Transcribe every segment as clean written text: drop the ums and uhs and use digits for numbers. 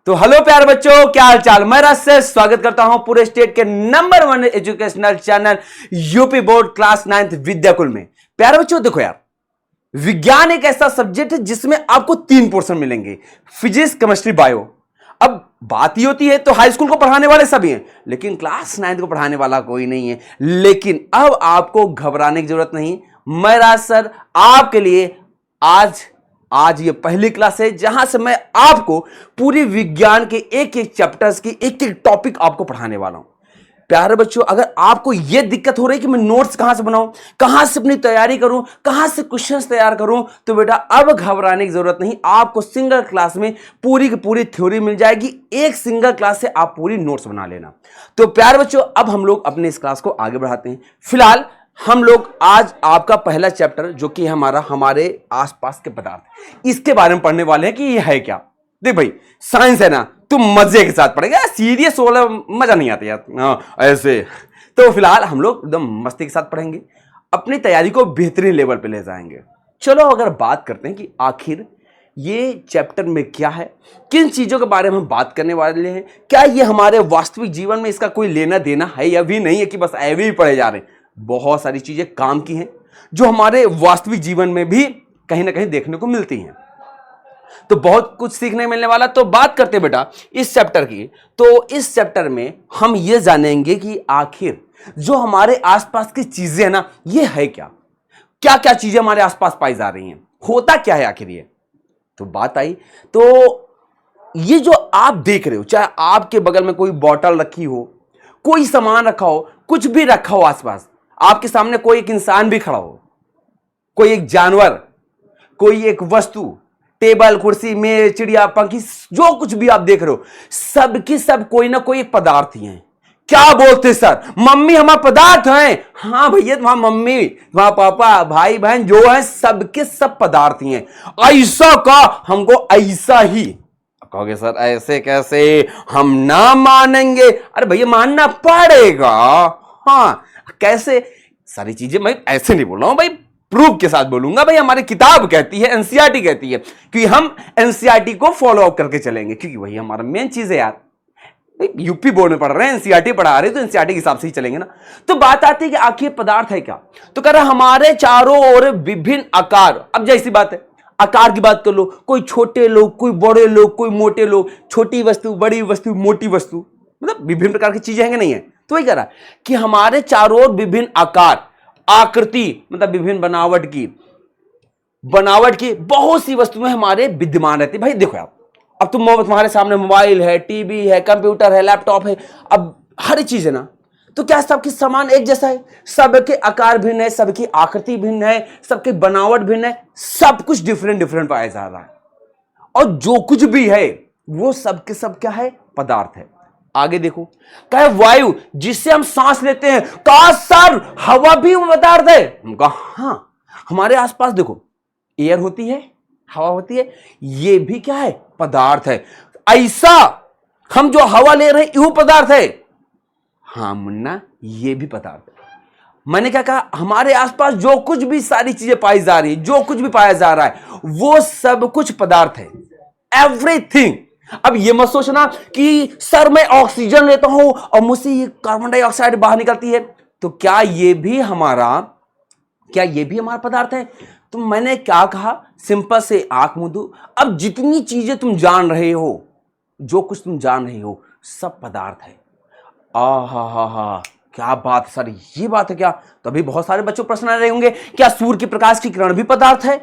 तो हेलो प्यारे बच्चों, क्या हाल चाल। मैं राज से स्वागत करता हूं पूरे स्टेट के number 1 educational channel UP board class 9th Vidyakul में। प्यारे बच्चों देखो यार, विज्ञान एक ऐसा सब्जेक्ट है जिसमें आपको 3 पोर्शन मिलेंगे, फिजिक्स, केमिस्ट्री, बायो। अब बात ही होती है तो हाई स्कूल को पढ़ाने वाले सभी हैं, लेकिन क्लास 9th को पढ़ाने वाला कोई नहीं है। लेकिन अब आपको घबराने की जरूरत नहीं। मैं राज सर आपके लिए आज ये पहली क्लास है जहां से मैं आपको पूरी विज्ञान के एक एक चैप्टर्स की एक एक टॉपिक आपको पढ़ाने वाला हूं। प्यारे बच्चों, अगर आपको यह दिक्कत हो रही है कि मैं नोट्स कहां से बनाऊं, कहां से अपनी तैयारी करूं, कहां से क्वेश्चंस तैयार करूं, तो बेटा अब घबराने की जरूरत नहीं। आपको सिंगल क्लास में पूरी की पूरी थ्योरी मिल जाएगी। एक सिंगल क्लास से आप पूरी नोट्स बना लेना। तो प्यारे बच्चों, अब हम लोग अपने इस क्लास को आगे बढ़ाते हैं। फिलहाल हम लोग आज आपका पहला चैप्टर जो कि हमारे आसपास के पदार्थ, इसके बारे में पढ़ने वाले हैं कि ये है क्या। देख भाई, साइंस है ना, तुम मजे के साथ पढ़ेगा, सीरियस वाला मजा नहीं आता यार ऐसे। तो फिलहाल हम लोग एकदम मस्ती के साथ पढ़ेंगे, अपनी तैयारी को बेहतरीन लेवल पे ले जाएंगे। चलो अगर बात करते हैं कि आखिर ये चैप्टर में क्या है, किन चीजों के बारे में हम बात करने वाले हैं, क्या ये हमारे वास्तविक जीवन में इसका कोई लेना देना है या भी नहीं है कि बस ऐवे ही पढ़े जा रहे हैं। बहुत सारी चीजें काम की हैं जो हमारे वास्तविक जीवन में भी कहीं ना कहीं देखने को मिलती हैं, तो बहुत कुछ सीखने मिलने वाला। तो बात करते हैं बेटा इस चैप्टर की। तो इस चैप्टर में हम ये जानेंगे कि आखिर जो हमारे आसपास की चीजें हैं ना, ये है क्या, क्या क्या चीजें हमारे आसपास पाई जा रही हैं, होता क्या है आखिर ये। तो बात आई तो ये जो आप देख रहे हो, चाहे आपके बगल में कोई बॉटल रखी हो, कोई सामान रखा हो, कुछ भी रखा हो आसपास, आपके सामने कोई एक इंसान भी खड़ा हो, कोई एक जानवर, कोई एक वस्तु, टेबल, कुर्सी, मेज, चिड़िया, पंखी, जो कुछ भी आप देख रहे हो, सबकी सब कोई ना कोई एक पदार्थ ही है। क्या बोलते सर, मम्मी हमारा पदार्थ हैं? हाँ भैया, तुम्हारा मम्मी, तुम्हारा पापा, भाई बहन जो है, सबके सब पदार्थ ही हैं। ऐसा का हमको ऐसा ही कहोगे सर, ऐसे कैसे, हम ना मानेंगे। अरे भैया मानना पड़ेगा। हाँ कैसे, सारी चीजें मैं ऐसे नहीं बोल रहा हूं भाई, प्रूफ के साथ बोलूंगा। भाई हमारी किताब कहती है, एनसीईआरटी कहती है कि हम एनसीईआरटी को फॉलो अप करके चलेंगे, क्योंकि वही हमारा मेन चीज है यार। यूपी बोर्ड में पढ़ रहे हैं, एनसीईआरटी पढ़ा रहे हैं, तो एनसीईआरटी के हिसाब से ही चलेंगे ना। तो बात आती है कि आखिर पदार्थ है क्या। तो कह रहा हमारे चारों ओर विभिन्न आकार। अब जैसी बात है, आकार की बात कर लो, कोई छोटे लोग, कोई बड़े लोग, कोई मोटे लोग, छोटी वस्तु, बड़ी वस्तु, मोटी वस्तु, मतलब विभिन्न प्रकार की चीजें हैं कि नहीं है। तो वही कह रहा है कि हमारे चारों ओर विभिन्न आकार, आकृति, मतलब विभिन्न बनावट की बहुत सी वस्तुएं हमारे विद्यमान रहती है। भाई देखो यार, अब तुम्हारे सामने मोबाइल है, टीवी है, कंप्यूटर है, लैपटॉप है, अब हर चीज है ना। तो क्या सबकी समान एक जैसा है? सबके आकार भिन्न है, सबकी आकृति भिन्न है, सबकी बनावट भिन्न है, सब कुछ डिफरेंट पाया जा रहा है। और जो कुछ भी है वो सबके सब क्या है? पदार्थ है। आगे देखो, कहे वायु जिससे हम सांस लेते हैं। कहा सर हवा भी पदार्थ है? कहा हाँ, हमारे आसपास देखो एयर होती है, हवा होती है, ये भी क्या है? पदार्थ है। ऐसा हम जो हवा ले रहे हैं यह पदार्थ है? हाँ मुन्ना, ये भी पदार्थ है। मैंने क्या कहा, हमारे आसपास जो कुछ भी सारी चीजें पाई जा रही है, जो कुछ भी पाया जा रहा है, वो सब कुछ पदार्थ है, एवरीथिंग। अब ये मत सोचना कि सर मैं ऑक्सीजन लेता हूं और मुझसे ये कार्बन डाइऑक्साइड बाहर निकलती है, तो क्या ये भी हमारा पदार्थ है? तो मैंने क्या कहा, सिंपल से आंख मूंदो। अब जितनी चीजें तुम जान रहे हो, जो कुछ तुम जान रहे हो, सब पदार्थ है। हा, क्या बात सर, ये बात है क्या? तो अभी बहुत सारे बच्चों प्रश्न आ रहे होंगे, क्या सूर्य के प्रकाश की किरण भी पदार्थ है?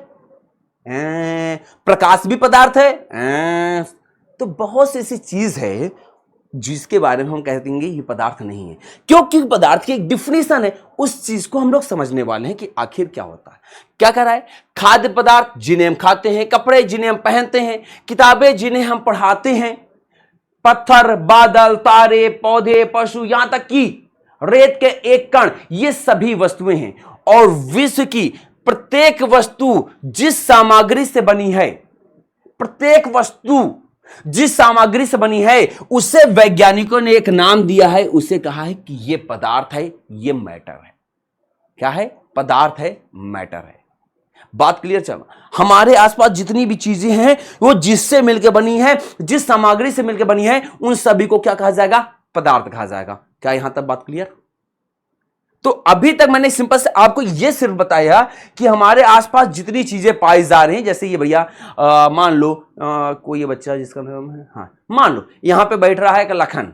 प्रकाश भी पदार्थ है? तो बहुत सी ऐसी चीज है जिसके बारे में हम कहते हैं ये पदार्थ नहीं है, क्योंकि पदार्थ की एक डिफिनेशन है। उस चीज को हम लोग समझने वाले हैं कि आखिर क्या होता है। क्या कह रहा है? खाद्य पदार्थ जिन्हें हम खाते हैं, कपड़े जिन्हें हम पहनते हैं, किताबें जिन्हें हम पढ़ाते हैं, पत्थर, बादल, तारे, पौधे, पशु, यहां तक कि रेत के एक कण, ये सभी वस्तुएं हैं। और विश्व की प्रत्येक वस्तु जिस सामग्री से बनी है, प्रत्येक वस्तु जिस सामग्री से बनी है, उसे वैज्ञानिकों ने एक नाम दिया है, उसे कहा है कि यह पदार्थ है, यह मैटर है। क्या है? पदार्थ है, मैटर है। बात क्लियर चल? हमारे आसपास जितनी भी चीजें हैं वो जिससे मिलकर बनी है, जिस सामग्री से मिलकर बनी है, उन सभी को क्या कहा जाएगा? पदार्थ कहा जाएगा। क्या यहां तक बात क्लियर? तो अभी तक मैंने सिंपल से आपको यह सिर्फ बताया कि हमारे आसपास जितनी चीजें पाई जा रही हैं, जैसे ये भैया मान लो कोई ये बच्चा जिसका नाम है, हाँ मान लो यहां पे बैठ रहा है एक लखन,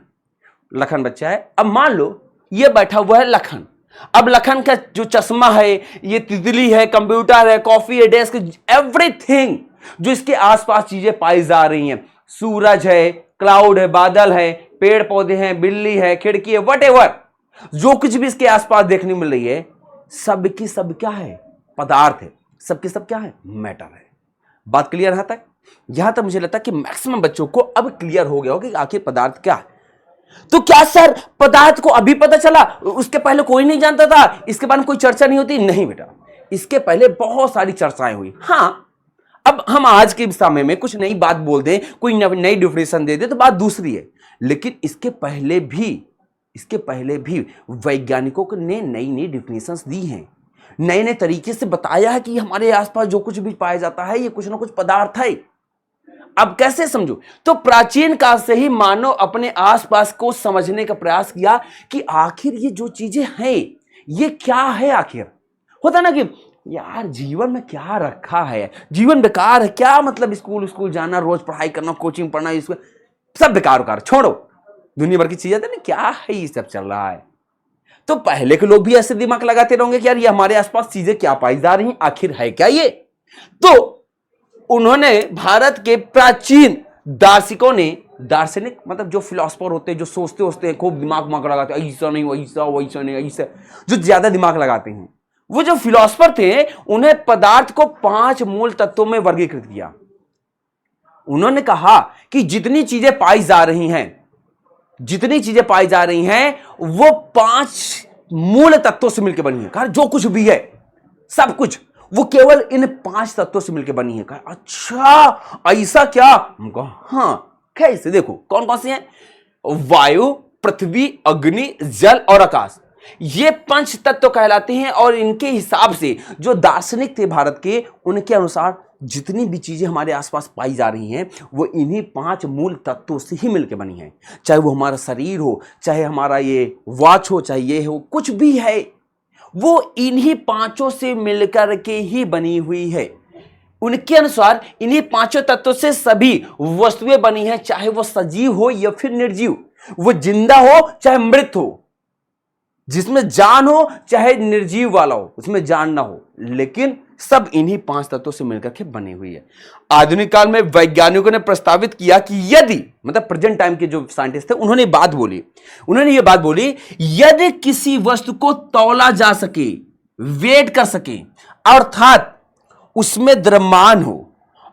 लखन बच्चा है। अब मान लो ये बैठा हुआ है लखन। अब लखन का जो चश्मा है, ये तितली है, कंप्यूटर है, कॉफी है, डेस्क, एवरीथिंग जो इसके आसपास चीजें पाई जा रही हैं, सूरज है, क्लाउड है, बादल है, पेड़ पौधे हैं, बिल्ली है, खिड़की है, वट जो कुछ भी इसके आसपास देखने मिल रही है, सब की सब क्या है? पदार्थ है। सब की सब क्या है? मैटर है। बात क्लियर यहां तक मुझे लगता है कि मैक्सिमम बच्चों को अब क्लियर हो गया हो कि आखिर पदार्थ क्या है। तो क्या सर पदार्थ को अभी पता चला, उसके पहले कोई नहीं जानता था, इसके बारे में कोई चर्चा नहीं होती? नहीं बेटा, इसके पहले बहुत सारी चर्चाएं हुई। हां, अब हम आज के समय में कुछ नई बात बोल दें, कोई नई डिफिनेशन दे दे तो बात दूसरी है, लेकिन इसके पहले भी वैज्ञानिकों ने नई नई डिफिनेशंस दी हैं, नए नए तरीके से बताया है कि हमारे आसपास जो कुछ भी पाया जाता है ये कुछ ना कुछ पदार्थ है। अब कैसे समझो? तो प्राचीन काल से ही मानव अपने आसपास को समझने का प्रयास किया कि आखिर ये जो चीजें हैं ये क्या है। आखिर होता ना कि यार जीवन में क्या रखा है, जीवन बेकार है, क्या मतलब स्कूल जाना, रोज पढ़ाई करना, कोचिंग पढ़ना, इसको सब बेकार छोड़ो, दुनिया भर की चीजें ना, क्या है ये सब चल रहा है। तो पहले के लोग भी ऐसे दिमाग लगाते रहेंगे कि यार ये हमारे आसपास चीजें क्या पाई जा रही हैं, आखिर है क्या ये। तो उन्होंने भारत के प्राचीन दार्शनिकों ने, दार्शनिक मतलब जो फिलोसफर होते हैं, जो सोचते हैं, खूब दिमाग लगाते हैं, ऐसा नहीं वैसा नहीं ऐसा, जो ज्यादा दिमाग लगाते हैं, वो जो फिलोसफर थे उन्हें पदार्थ को 5 मूल तत्वों में वर्गीकृत किया। उन्होंने कहा कि जितनी चीजें पाई जा रही हैं वो 5 मूल तत्वों से मिलकर बनी है। कहा जो कुछ भी है सब कुछ वो केवल इन 5 तत्वों से मिलकर बनी है। कहा अच्छा ऐसा क्या? हमको हाँ कैसे? देखो कौन कौन से हैं? वायु, पृथ्वी, अग्नि, जल और आकाश, ये 5 तत्व कहलाते हैं। और इनके हिसाब से जो दार्शनिक थे भारत के, उनके अनुसार जितनी भी चीजें हमारे आसपास पाई जा रही हैं वो इन्हीं 5 मूल तत्वों से ही मिलकर बनी है। चाहे वो हमारा शरीर हो, चाहे हमारा ये वॉच हो, चाहे ये हो, कुछ भी है वो इन्हीं 5 से मिलकर के ही बनी हुई है। उनके अनुसार इन्हीं 5 तत्वों से सभी वस्तुएं बनी हैं, चाहे वो सजीव हो या फिर निर्जीव, वो जिंदा हो चाहे मृत हो, जिसमें जान हो चाहे निर्जीव वाला हो, उसमें जान ना हो, लेकिन सब इन्हीं 5 तत्वों से मिलकर के बनी हुई है। आधुनिक काल में वैज्ञानिकों ने प्रस्तावित किया कि यदि, मतलब प्रेजेंट टाइम के जो साइंटिस्ट थे, उन्होंने ये बात बोली यदि किसी वस्तु को तौला जा सके, वेट कर सके, अर्थात उसमें द्रव्यमान हो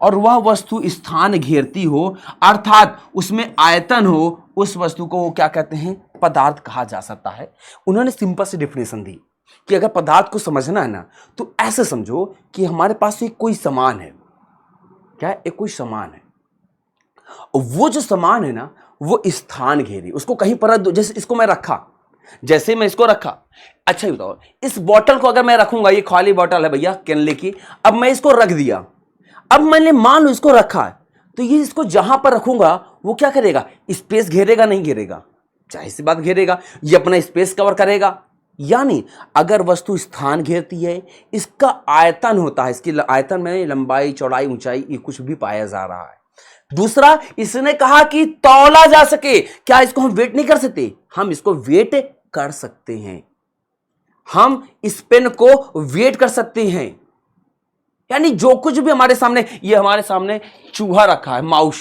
और वह वस्तु स्थान घेरती हो, अर्थात उसमें आयतन हो, उस वस्तु को वो क्या कहते हैं? पदार्थ कहा जा सकता है। उन्होंने सिंपल सी डेफिनेशन दी कि अगर पदार्थ को समझना है ना तो ऐसे समझो कि हमारे पास एक कोई सामान है। क्या? एक कोई सामान है, वो जो सामान है ना वो स्थान घेरी, उसको कहीं पर दो। जैसे इसको मैं रखा, जैसे मैं इसको रखा, अच्छा ही बताओ, इस बोतल को अगर मैं रखूंगा, ये खाली बोतल है भैया केनले की, अब मैं इसको रख दिया, अब मैंने मान लो इसको रखा है, तो ये इसको जहां पर रखूंगा वो क्या करेगा? स्पेस घेरेगा नहीं घेरेगा? जाहिर सी बात घेरेगा, ये अपना स्पेस कवर करेगा। यानी अगर वस्तु स्थान घेरती है, इसका आयतन होता है, इसकी आयतन में लंबाई, चौड़ाई, ऊंचाई, ये कुछ भी पाया जा रहा है। दूसरा, इसने कहा कि तौला जा सके। क्या इसको हम वेट नहीं कर सकते? हम इसको वेट कर सकते हैं, हम इस पेन को वेट कर सकते हैं। यानी जो कुछ भी हमारे सामने, ये हमारे सामने चूहा रखा है, माउस,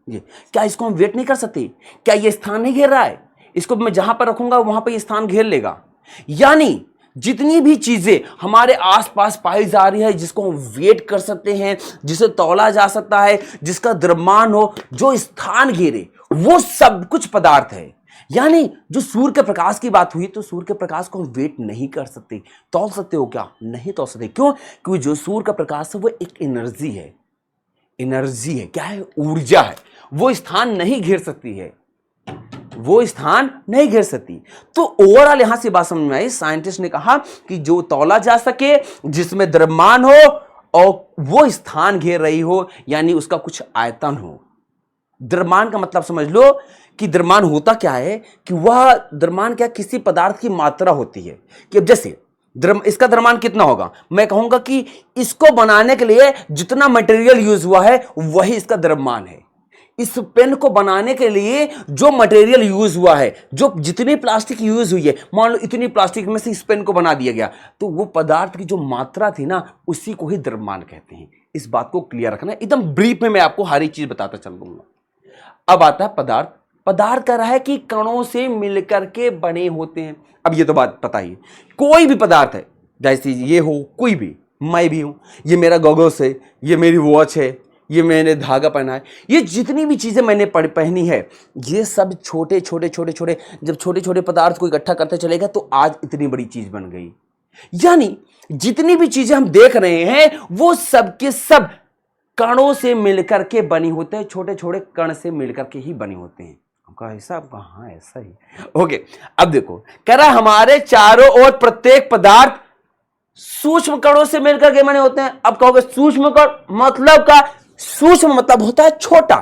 ये क्या इसको हम वेट नहीं कर सकते? क्या ये स्थान नहीं घेर रहा है? इसको मैं जहां पर रखूंगा वहां पर ये स्थान घेर लेगा। यानी जितनी भी चीजें हमारे आसपास पाई जा रही है, जिसको हम वेट कर सकते हैं, जिसे तौला जा सकता है, जिसका द्रव्यमान हो, जो स्थान घेरे, वो सब कुछ पदार्थ है। यानी जो सूर्य के प्रकाश की बात हुई, तो सूर्य के प्रकाश को हम वेट नहीं कर सकते। तौल सकते हो क्या? नहीं तौल सकते। क्यों? क्योंकि जो सूर्य का प्रकाश है वो एक एनर्जी है, क्या है? ऊर्जा है, वो स्थान नहीं घेर सकती है। वो स्थान नहीं घेर सकती। तो ओवरऑल यहां से बात समझ में आई, साइंटिस्ट ने कहा कि जो तौला जा सके, जिसमें द्रव्यमान हो और वो स्थान घेर रही हो, यानी उसका कुछ आयतन हो। द्रव्यमान का मतलब समझ लो कि द्रव्यमान होता क्या है कि वह द्रव्यमान क्या किसी पदार्थ की मात्रा होती है। कि अब जैसे इसका द्रव्यमान कितना होगा, मैं कहूंगा कि इसको बनाने के लिए जितना मटेरियल यूज हुआ है वही इसका द्रव्यमान है। इस पेन को बनाने के लिए जो मटेरियल यूज हुआ है, जो जितनी प्लास्टिक यूज हुई है, मान लो इतनी प्लास्टिक में से इस पेन को बना दिया गया, तो वो पदार्थ की जो मात्रा थी ना, उसी को ही द्रव्यमान कहते हैं। इस बात को क्लियर रखना, एकदम ब्रीफ में मैं आपको हर एक चीज बताता चल दूंगा। अब आता है पदार्थ। पदार्थ कह रहा है कि कणों से मिलकर के बने होते हैं। अब ये तो बात पता ही, कोई भी पदार्थ है, जैसे ये हो, कोई भी, मैं भी हूं, ये मेरा गॉगल्स है, ये मेरी वॉच है, ये मैंने धागा पहना है, ये जितनी भी चीजें मैंने पहनी है, ये सब छोटे छोटे छोटे छोटे, जब छोटे छोटे पदार्थ को इकट्ठा करते चलेगा तो आज इतनी बड़ी चीज बन गई। यानी जितनी भी चीजें हम देख रहे हैं वो सब के सब कणों से मिलकर के बनी होते हैं, छोटे छोटे कण से मिलकर के ही बने होते हैं। आपका हिसाब कहां, ऐसा ही। ओके, अब देखो कह रहा हमारे चारों ओर प्रत्येक पदार्थ सूक्ष्म कणों से मिलकर के बने होते हैं। अब कहोगे सूक्ष्म कण मतलब का, सूक्ष्म मतलब होता है छोटा।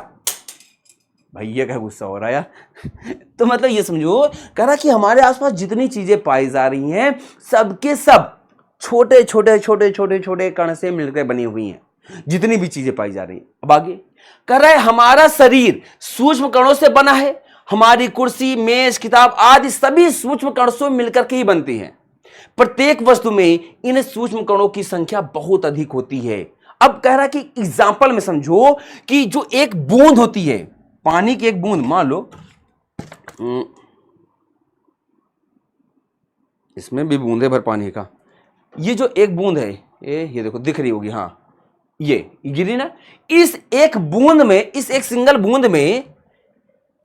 भाई ये क्या गुस्सा हो रहा है यार तो मतलब ये समझो, कह रहा कि हमारे आसपास जितनी चीजें पाई जा रही हैं सबके सब छोटे छोटे छोटे छोटे छोटे कण से मिलकर बनी हुई हैं, जितनी भी चीजें पाई जा रही हैं। अब आगे कह रहा है हमारा शरीर सूक्ष्म कणों से बना है, हमारी कुर्सी, मेज, किताब आदि सभी सूक्ष्म कणों से मिलकर के ही बनती हैं। प्रत्येक वस्तु में इन सूक्ष्म कणों की संख्या बहुत अधिक होती है। अब कह रहा कि एग्जाम्पल में समझो कि जो एक बूंद होती है, पानी की एक बूंद, मान लो इसमें भी बूंदे भर पानी का, ये जो एक बूंद है, ये देखो दिख रही होगी, हाँ ये गिरी ना, इस एक बूंद में, इस एक सिंगल बूंद में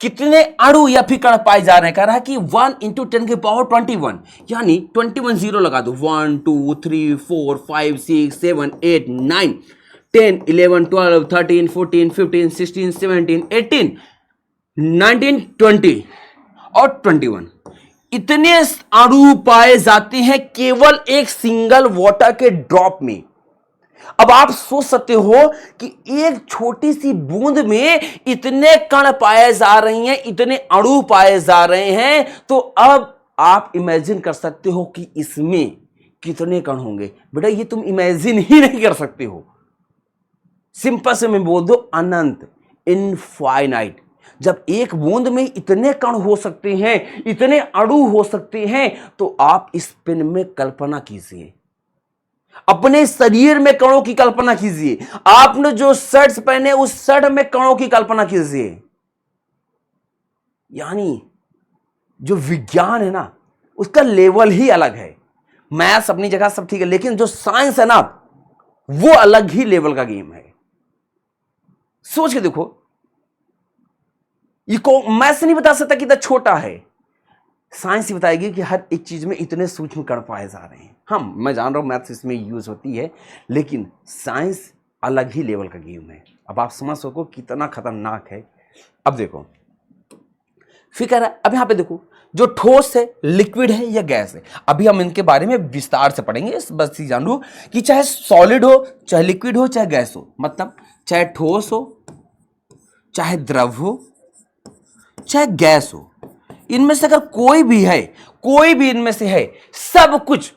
कितने अणु या फिर कण पाए जा रहे हैं। कह रहा है कि 1 × 10⁻21, यानी 21 जीरो लगा दो, 1 2 3 4 5 6 7 8 9 10 11 12 13 14 15 16 17 18 19 20 और 21, इतने अणु पाए जाते हैं केवल एक सिंगल वाटर के ड्रॉप में। अब आप सोच सकते हो कि एक छोटी सी बूंद में इतने कण पाए जा रही हैं, इतने अणु पाए जा रहे हैं, तो अब आप इमेजिन कर सकते हो कि इसमें कितने कण होंगे। बेटा ये तुम इमेजिन ही नहीं कर सकते हो, सिंपल से मैं बोल दो अनंत, इनफाइनाइट। जब एक बूंद में इतने कण हो सकते हैं, इतने अणु हो सकते हैं, तो आप इस पेन में कल्पना कीजिए, अपने शरीर में कणों की कल्पना कीजिए, आपने जो शर्ट्स पहने उस शर्ट में कणों की कल्पना कीजिए। यानी जो विज्ञान है ना, उसका लेवल ही अलग है। मैथ्स अपनी जगह सब ठीक है, लेकिन जो साइंस है ना, वो अलग ही लेवल का गेम है। सोच के देखो, ये को मैथ्स नहीं बता सकता कि इतना छोटा है, साइंस ही बताएगी कि हर एक चीज में इतने सूक्ष्म कण पाए जा रहे हैं। हम मैं जान रहा हूं मैथ्स इसमें यूज होती है, लेकिन साइंस अलग ही लेवल का गेम है। अब आप समझ सको कितना खतरनाक है। अब देखो फिक्र है, अब यहां पे देखो जो ठोस है, लिक्विड है या गैस है, अभी हम इनके बारे में विस्तार से पढ़ेंगे। बस ये जान लो कि चाहे सॉलिड हो, चाहे लिक्विड हो, चाहे गैस हो, मतलब चाहे ठोस हो, चाहे द्रव हो, चाहे गैस हो, इनमें से अगर कोई भी है, कोई भी इनमें से है, सब कुछ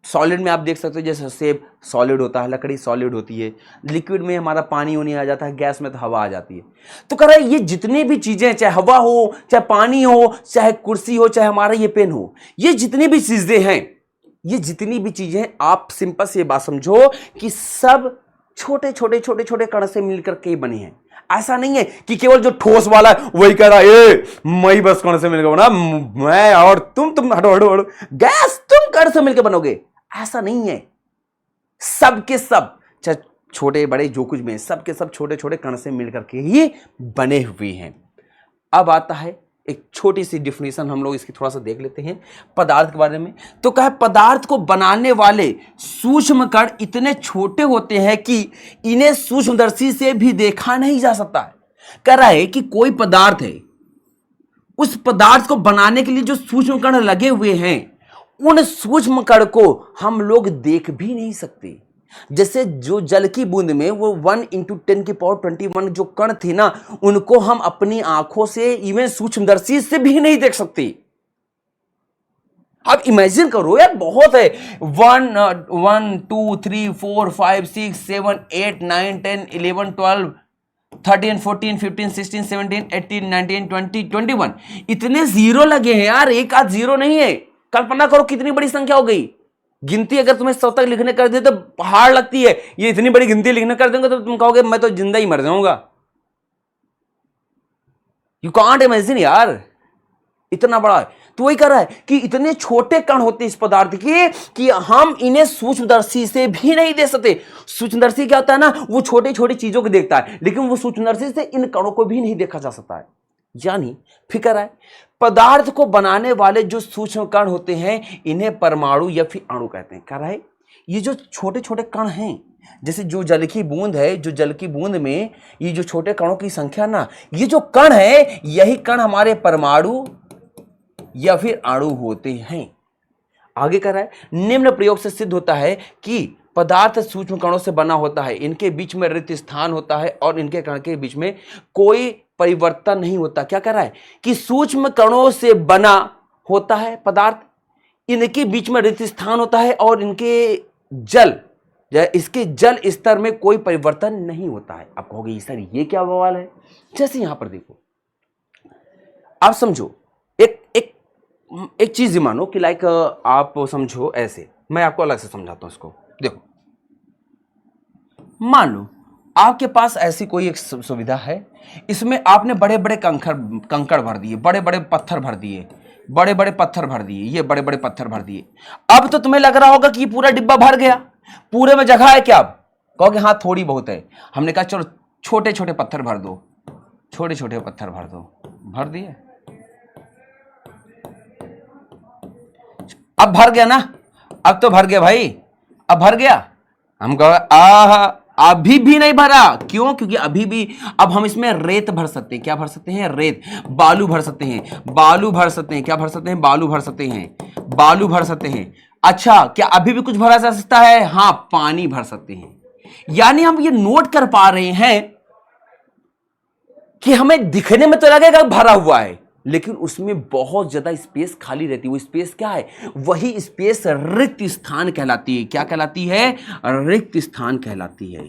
सॉलिड में आप देख सकते हो, जैसे सेब सॉलिड होता है, लकड़ी सॉलिड होती है, लिक्विड में हमारा पानी होने आ जाता है, गैस में तो हवा आ जाती है। तो कह रहा है ये जितनी भी चीजें, चाहे हवा हो, चाहे पानी हो, चाहे कुर्सी हो, चाहे हमारा ये पेन हो, ये जितनी भी चीजें हैं, ये जितनी भी चीजें, आप सिंपल से ये बात समझो कि सब छोटे छोटे छोटे छोटे कण से मिलकर के बनी है। ऐसा नहीं है कि केवल जो ठोस वाला है वही कह रहा है मैं बस कण से मिलकर बना, मैं और तुम हटो हटो हटो, गैस तुम कण से मिलकर बनोगे, ऐसा नहीं है। सबके सब, चाहे छोटे बड़े जो कुछ भी, सबके सब छोटे छोटे कण से मिलकर के ही बने हुए हैं। अब आता है एक छोटी सी डिफिनेशन, हम लोग इसकी थोड़ा सा देख लेते हैं पदार्थ के बारे में। तो कहा पदार्थ को बनाने वाले सूक्ष्म कण इतने छोटे होते हैं कि इन्हें सूक्ष्मदर्शी से भी देखा नहीं जा सकता है। कह रहा है कि कोई पदार्थ है, उस पदार्थ को बनाने के लिए जो सूक्ष्म कण लगे हुए हैं, उन सूक्ष्म कण को हम लोग देख भी नहीं सकते। जैसे जो जल की बूंद में वो 1 × 10⁻21 जो कण थे ना, उनको हम अपनी आंखों से, इवन सूक्ष्मदर्शी से भी नहीं देख सकते। आप इमेजिन करो यार, बहुत है। 1 2 3 4 5 6 7 8 9 10 11 12 13 14 15 16 17 18 19 20 21 इतने जीरो लगे हैं यार, एक आध जीरो नहीं है। कल्पना करो कितनी बड़ी संख्या हो गई। गिनती अगर तुम्हें 100 तक लिखने कर दे तो पहाड़ लगती है, ये इतनी बड़ी गिनती लिखने कर देंगे तो तुम कहोगे मैं तो जिंदा ही मर जाऊंगा। यू कांट इमेजिन यार, इतना बड़ा है। तो वही कर रहा है कि इतने छोटे कण होते हैं इस पदार्थ के कि हम इन्हें सूक्ष्मदर्शी से भी नहीं देख सकते। सूक्ष्मदर्शी क्या होता है ना, वो छोटी छोटी चीजों को देखता है, लेकिन वो सूक्ष्मदर्शी से इन कणों को भी नहीं देखा जा सकता है। यानी फिक्र है, पदार्थ को बनाने वाले जो सूक्ष्म कण होते हैं इन्हें परमाणु या फिर अणु कहते हैं। कह रहा है ये जो छोटे छोटे कण हैं, जैसे जो जल की बूंद है, जो जल की बूंद में ये जो छोटे कणों की संख्या ना, ये जो कण है यही कण हमारे परमाणु या फिर अणु होते हैं। आगे कर रहा है, निम्न प्रयोग से सिद्ध होता है कि पदार्थ सूक्ष्म कणों से बना होता है, इनके बीच में रिक्त स्थान होता है और इनके कण के बीच में कोई परिवर्तन नहीं होता। क्या कर रहा है कि सूक्ष्म कणों से बना होता है पदार्थ, इनके बीच में रिक्त स्थान होता है और इसके जल स्तर में कोई परिवर्तन नहीं होता है। आप कहोगे सर ये क्या बवाल है। जैसे यहां पर देखो, आप समझो, एक चीज मानो कि लाइक आप समझो ऐसे, मैं आपको अलग से समझाता हूं इसको। देखो, मान लो आपके पास ऐसी कोई एक सुविधा है, इसमें आपने बड़े बड़े कंकड़ भर दिए, बड़े बड़े पत्थर भर दिए, बड़े बड़े पत्थर भर दिए, ये बड़े बड़े पत्थर भर दिए। अब तो तुम्हें लग रहा होगा कि ये पूरा डिब्बा भर गया, पूरे में जगह है क्या? अब कहोगे हाँ थोड़ी बहुत है। हमने कहा चलो छोटे छोटे पत्थर भर दो, छोटे छोटे पत्थर भर दो, भर दिए। अब भर गया ना, अब तो भर गया भाई, अब भर गया। हम कहे अभी भी नहीं भरा। क्यों? क्योंकि अभी भी, अब हम इसमें रेत भर सकते हैं। क्या भर सकते हैं? रेत। बालू भर सकते हैं, बालू भर सकते हैं। क्या भर सकते हैं? बालू भर सकते हैं, बालू भर सकते हैं। अच्छा, क्या अभी भी कुछ भरा जा सकता है? हाँ, पानी भर सकते हैं। यानी हम ये नोट कर पा रहे हैं कि हमें दिखने में तो लगेगा भरा हुआ है, लेकिन उसमें बहुत ज्यादा स्पेस खाली रहती है। वो स्पेस क्या है? वही स्पेस रिक्त स्थान कहलाती है। क्या कहलाती है? रिक्त स्थान कहलाती है।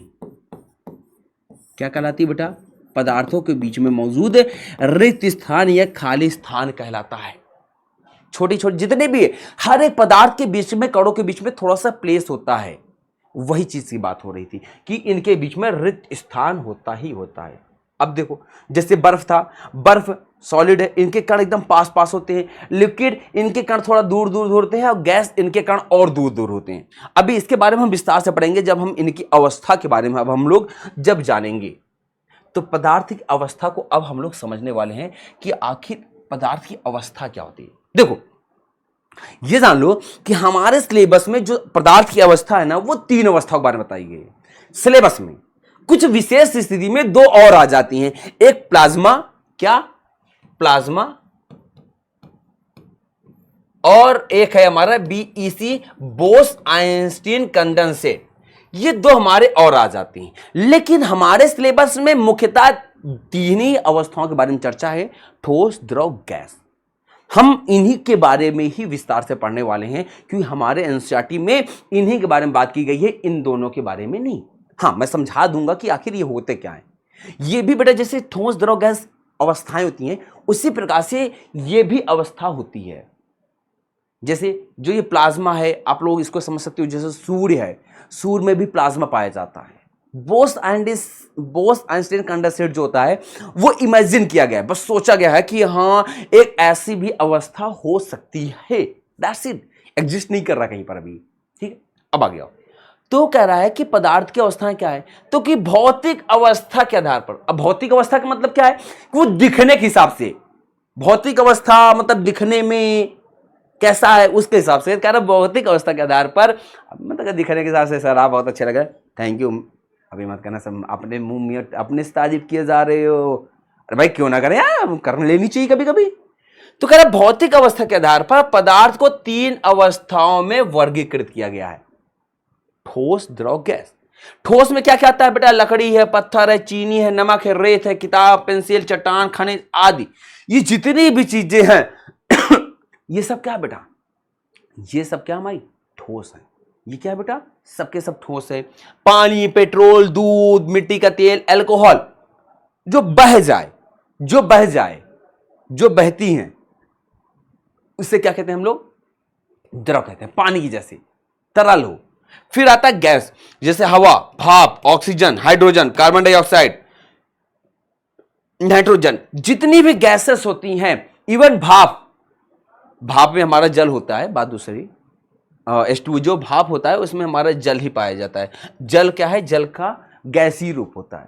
क्या कहलाती है बेटा? पदार्थों के बीच में मौजूद रिक्त स्थान या खाली स्थान कहलाता है। छोटी छोटी जितने भी है, हर एक पदार्थ के बीच में, कणों के बीच में थोड़ा सा प्लेस होता है। वही चीज की बात हो रही थी कि इनके बीच में रिक्त स्थान होता ही होता है। अब देखो, जैसे बर्फ था, बर्फ सॉलिड है, इनके कण एकदम पास पास होते हैं। लिक्विड, इनके कण थोड़ा दूर दूर होते हैं, और गैस, इनके कण और दूर दूर होते हैं। अभी इसके बारे में हम विस्तार से पढ़ेंगे जब हम इनकी अवस्था के बारे में अब हम लोग जब जानेंगे। तो पदार्थ की अवस्था को अब हम लोग समझने वाले हैं कि आखिर पदार्थ की अवस्था क्या होती है। देखो, ये जान लो कि हमारे सिलेबस में जो पदार्थ की अवस्था है ना, वो 3 अवस्थाओं के बारे में बताई गई है सिलेबस में। कुछ विशेष स्थिति में 2 और आ जाती हैं। एक प्लाज्मा, क्या? प्लाज्मा, और एक है हमारा बीईसी, बोस आइंस्टीन कंडेंसेट। ये 2 हमारे और आ जाती हैं। लेकिन हमारे सिलेबस में मुख्यतः 3 ही अवस्थाओं के बारे में चर्चा है, ठोस, द्रव, गैस। हम इन्हीं के बारे में ही विस्तार से पढ़ने वाले हैं, क्योंकि हमारे एनसीईआरटी में इन्हीं के बारे में बात की गई है, इन दोनों के बारे में नहीं। हाँ, मैं समझा दूंगा कि आखिर ये होते क्या है। ये भी बेटा जैसे ठोस, द्रव, गैस अवस्थाएं होती हैं, उसी प्रकार से ये भी अवस्था होती है। जैसे जो ये प्लाज्मा है, आप लोग इसको समझ सकते हो, जैसे सूर्य है, सूर्य में भी प्लाज्मा पाया जाता है। बोस आइंस्टीन कंडेंसेट जो होता है वो इमेजिन किया गया है, बस सोचा गया है कि हाँ एक ऐसी भी अवस्था हो सकती है। दैट्स इट, एग्जिस्ट नहीं कर रहा कहीं पर अभी। ठीक है, अब आ गया। तो कह रहा है कि पदार्थ की अवस्थाएं क्या है, तो कि भौतिक अवस्था के आधार पर। अब भौतिक अवस्था का मतलब क्या है? वो दिखने के हिसाब से। भौतिक अवस्था मतलब दिखने में कैसा है उसके हिसाब से कह रहा है। भौतिक अवस्था के आधार पर मतलब दिखने के हिसाब से। सर आप बहुत अच्छे लगे, थैंक यू। अभी मत करना सब, अपने मुंह में अपने से तारीफ किए जा रहे हो। अरे भाई क्यों ना करें यार, कर लेनी चाहिए कभी कभी। तो कह रहा भौतिक अवस्था के आधार पर पदार्थ को 3 अवस्थाओं में वर्गीकृत किया गया है, ठोस, द्रव, गैस। ठोस में क्या क्या आता है बेटा? लकड़ी है, पत्थर है, चीनी है, नमक है, रेत है, किताब, पेंसिल, चट्टान, खनिज आदि। ये जितनी भी चीजें हैं ये सब क्या है बेटा? ये सब क्या हमारी ठोस है। ये क्या है बेटा? सबके सब ठोस है। पानी, पेट्रोल, दूध, मिट्टी का तेल, अल्कोहल जो बह जाए, जो बहती हैं, उससे क्या कहते हैं हम लोग? द्रव कहते हैं, पानी की जैसे तरल हो। फिर आता है गैस, जैसे हवा, भाप, oxygen, hydrogen, carbon dioxide, nitrogen. जितनी भी गैसेस होती हैं, इवन भाप में हमारा जल होता है, बात दूसरी। H2 जो भाप होता है उसमें हमारा जल ही पाया जाता है। जल क्या है? जल का गैसीय रूप होता है।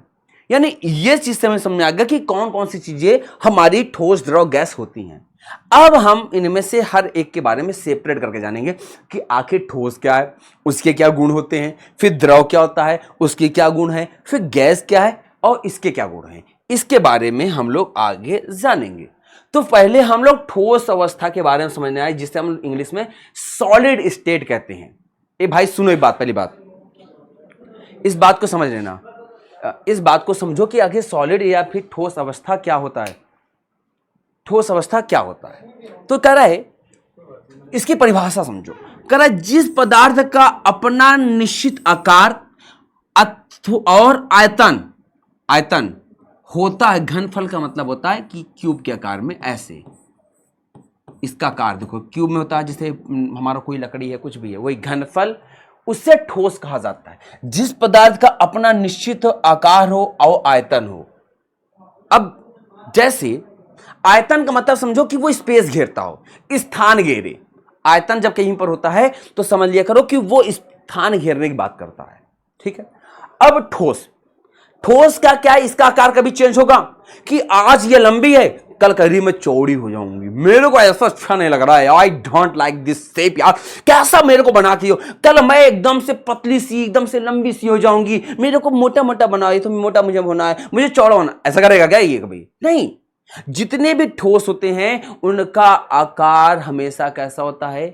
यानी ये चीज से हमें समझ आ गया कि कौन कौन सी चीजें हमारी ठोस, द्रव, गैस होती हैं। अब हम इनमें से हर एक के बारे में सेपरेट करके जानेंगे कि आखिर ठोस क्या है, उसके क्या गुण होते हैं, फिर द्रव क्या होता है, उसके क्या गुण है, फिर गैस क्या है और इसके क्या गुण हैं। इसके बारे में हम लोग आगे जानेंगे। तो पहले हम लोग ठोस अवस्था के बारे में समझने आए, जिसे हम इंग्लिश में सॉलिड स्टेट कहते हैं। ए भाई सुनो, एक बात, पहली बात इस बात को समझ लेना, इस बात को समझो कि आखिर सॉलिड या फिर ठोस अवस्था क्या होता है। ठोस अवस्था क्या होता है? तो कह रहा है, इसकी परिभाषा समझो। कह रहा है जिस पदार्थ का अपना निश्चित आकार और आयतन होता है, घनफल का मतलब होता है कि क्यूब के आकार में, ऐसे इसका आकार देखो क्यूब में होता है, जैसे हमारा कोई लकड़ी है, कुछ भी है, वही घनफल, उससे ठोस कहा जाता है। जिस पदार्थ का अपना निश्चित आकार हो और आयतन हो। अब जैसे आयतन का मतलब समझो कि वो स्पेस घेरता हो, स्थान घेरे। आयतन जब कहीं पर होता है तो समझ लिया करो कि वो स्थान घेरने की बात करता है, ठीक है। अब ठोस का क्या है? इसका आकार कभी चेंज होगा कि आज ये लंबी है, कल करीब में चौड़ी हो जाऊंगी। मेरे को ऐसा अच्छा नहीं लग रहा है, I don't like this shape यार, कैसा मेरे को बनाती हो। कल मैं एकदम से पतली सी, एकदम से लंबी सी हो जाऊंगी, मेरे को मोटा मोटा बनाओ, तो मोटा मुझे होना है, मुझे चौड़ा होना। ऐसा करेगा क्या ये? कभी नहीं। जितने भी ठोस होते हैं उनका आकार हमेशा कैसा होता है?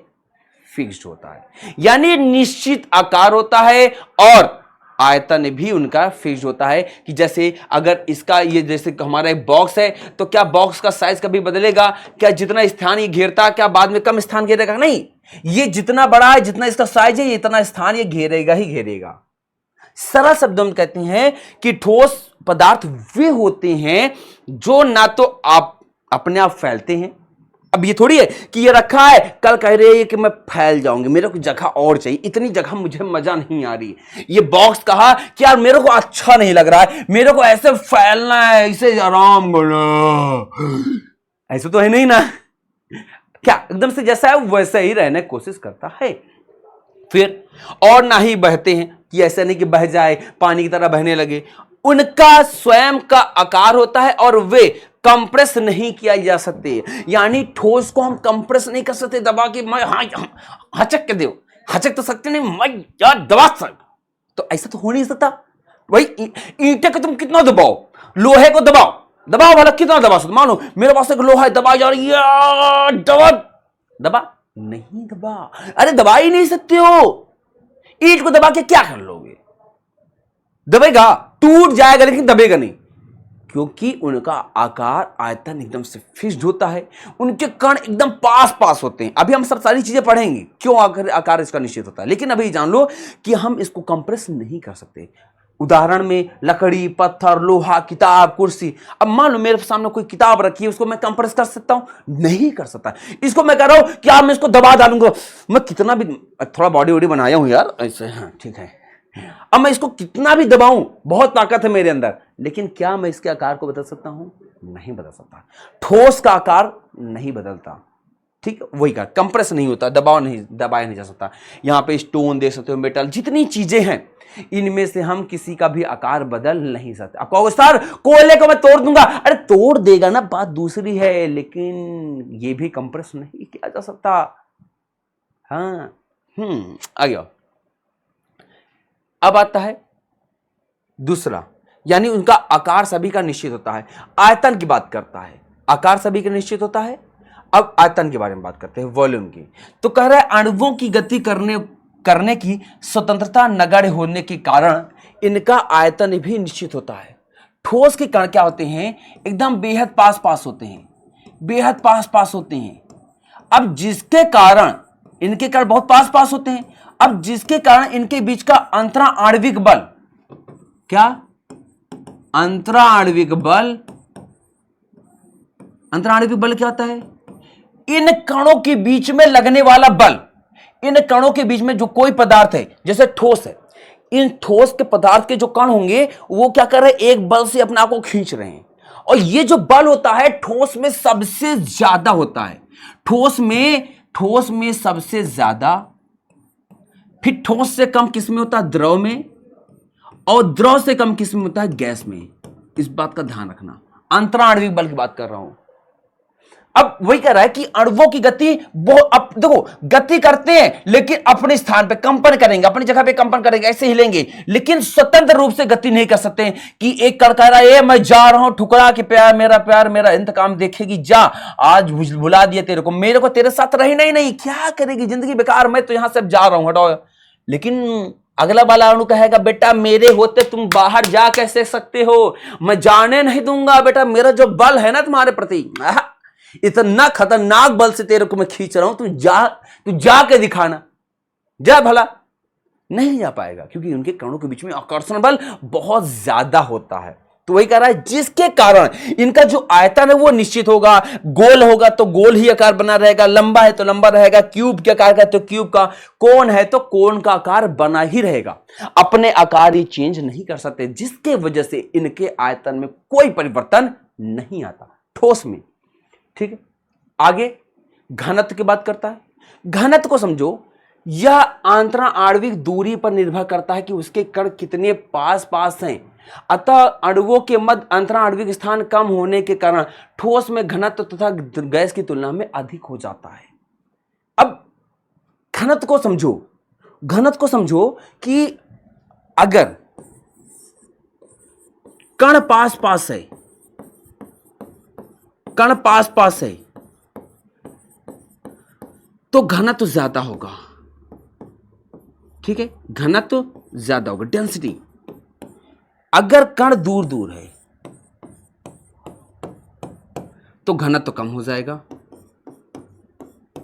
फिक्स्ड होता है, यानी निश्चित आकार होता है और आयतन भी उनका फिक्स्ड होता है। कि जैसे अगर इसका ये, जैसे हमारा एक बॉक्स है, तो क्या बॉक्स का साइज कभी बदलेगा? क्या जितना स्थान ये घेरता, क्या बाद में कम स्थान घेरेगा? नहीं, ये जितना बड़ा है, जितना इसका साइज है, इतना स्थान ये घेरेगा ही घेरेगा। सरल शब्दों में कहते हैं कि ठोस पदार्थ वे होते हैं जो ना तो आप अपने आप फैलते हैं। अब ये थोड़ी है कि ये रखा है, कल कह रहे हैं कि मैं फैल जाऊंगी, मेरे को जगह और चाहिए, इतनी जगह मुझे मजा नहीं आ रही। ये बॉक्स कहा कि यार मेरे को अच्छा नहीं लग रहा है, मेरे को ऐसे फैलना है, इसे आराम करो। ऐसे तो है नहीं ना, क्या एकदम से जैसा है वैसे ही रहने की कोशिश करता है। फिर और ना ही बहते हैं, कि ऐसा नहीं कि बह जाए, पानी की तरह बहने लगे। उनका स्वयं का आकार होता है और वे कंप्रेस नहीं किया जा सकते। यानी ठोस को हम कंप्रेस नहीं कर सकते, दबा के मैं हचक के दो, हचक तो सकते नहीं, मैं यार दबा सकता, तो ऐसा तो हो नहीं सकता। भाई ईंटे को तुम कितना दबाओ, लोहे को दबाओ वाला कितना दबा सकते? मान लो मेरे पास एक लोहा है, दबा जा रही है, दबा नहीं, अरे दबा ही नहीं सकते हो। ईंट को दबा के क्या कर लोगे? दबेगा, टूट जाएगा लेकिन दबेगा नहीं, क्योंकि उनका आकार, आयतन एकदम से फिक्स्ड होता है। उनके कण एकदम पास होते हैं। अभी हम सब सारी चीजें पढ़ेंगे क्यों आकार इसका निश्चित होता है, लेकिन अभी जान लो कि हम इसको कंप्रेस नहीं कर सकते। उदाहरण में लकड़ी, पत्थर, लोहा, किताब, कुर्सी। अब मान लो मेरे सामने कोई किताब रखी है, उसको मैं कंप्रेस कर सकता हूं? नहीं कर सकता। इसको मैं कह रहा हूं कि मैं इसको दबा डालूंगा, मैं कितना भी, थोड़ा बॉडी वॉडी बनाया हूं यार ऐसे, हाँ ठीक है, अब मैं इसको कितना भी दबाऊं, बहुत ताकत है मेरे अंदर, लेकिन क्या मैं इसके आकार को बदल सकता हूं? नहीं बदल सकता। ठोस का आकार नहीं बदलता, ठीक, वही का कंप्रेस नहीं होता, दबाया नहीं जा सकता। यहां पे स्टोन देख सकते हो, मेटल, जितनी चीजें हैं इनमें से हम किसी का भी आकार बदल नहीं सकते। आप कहोगे सर कोयले को मैं तोड़ दूंगा, अरे तोड़ देगा ना, बात दूसरी है, लेकिन ये भी कंप्रेस नहीं किया जा सकता। हाँ, आ गया। अब आता है दूसरा, यानी उनका आकार सभी का निश्चित होता है। आयतन की बात करता है, आकार सभी का निश्चित होता है, अब आयतन के बारे में बात करते हैं, वॉल्यूम की। तो कह रहा है अणुओं की गति करने की स्वतंत्रता नगण्य होने के कारण इनका आयतन भी निश्चित होता है। ठोस के कण क्या होते हैं, एकदम बेहद पास पास होते हैं, बेहद पास पास होते हैं। अब जिसके कारण इनके कण बहुत पास पास होते हैं, अब जिसके कारण इनके बीच का अंतरा आणविक बल, क्या अंतरा आणविक बल, अंतरा आणविक बल क्या होता है, इन कणों के बीच में लगने वाला बल। इन कणों के बीच में जो कोई पदार्थ है, जैसे ठोस है, इन ठोस के पदार्थ के जो कण होंगे वो क्या कर रहे हैं, एक बल से अपने आप को खींच रहे हैं। और ये जो बल होता है ठोस में सबसे ज्यादा होता है, ठोस में सबसे ज्यादा। फिर ठोस से कम किस में होता है, द्रव में, और द्रव से कम किस में होता है, गैस में। इस बात का ध्यान रखना, अंतराण्विक बल की बात कर रहा हूं। अब वही कह रहा है कि अणुओं की गति अब देखो गति करते हैं लेकिन अपने स्थान पे कंपन करेंगे, अपनी जगह पे कंपन करेंगे, ऐसे हिलेंगे, लेकिन स्वतंत्र रूप से गति नहीं कर सकते कि एक कण कह रहा है मैं जा रहा हूं ठुकरा के, प्यार मेरा इंतकाम देखेगी, जा आज भुला दिया तेरे को तेरे साथ रहना ही नहीं, क्या करेगी जिंदगी बेकार, मैं तो यहां से जा रहा हूं, हटाओ। लेकिन अगला वाला अणु कहेगा बेटा मेरे होते तुम बाहर जा कैसे सकते हो, मैं जाने नहीं दूंगा बेटा, मेरा जो बल है ना तुम्हारे प्रति, इतना खतरनाक बल से तेरे को मैं खींच रहा हूं, तू जाके दिखाना, जा भला। नहीं जा पाएगा क्योंकि उनके कणों के बीच में आकर्षण बल बहुत ज्यादा होता है। तो वही कह रहा है जिसके कारण इनका जो आयतन है वो निश्चित होगा, गोल होगा तो गोल ही आकार बना रहेगा, लंबा है तो लंबा रहेगा, क्यूब के आकार का तो क्यूब का, कोण है तो कोण का आकार बना ही रहेगा, अपने आकार ही चेंज नहीं कर सकते, जिसके वजह से इनके आयतन में कोई परिवर्तन नहीं आता ठोस में। ठीक है, आगे घनत्व की बात करता है। घनत्व को समझो, यह आंतरा आणविक दूरी पर निर्भर करता है कि उसके कण कितने पास पास हैं। अतः अणुओं के मध्य अंतरा आणविक स्थान कम होने के कारण ठोस में घनत्व तथा गैस की तुलना में अधिक हो जाता है। अब घनत्व को समझो कि अगर कण पास पास है तो घनत्व ज्यादा होगा। ठीक है, घनत्व ज्यादा होगा, डेंसिटी। अगर कण दूर दूर है तो घनत्व कम हो जाएगा,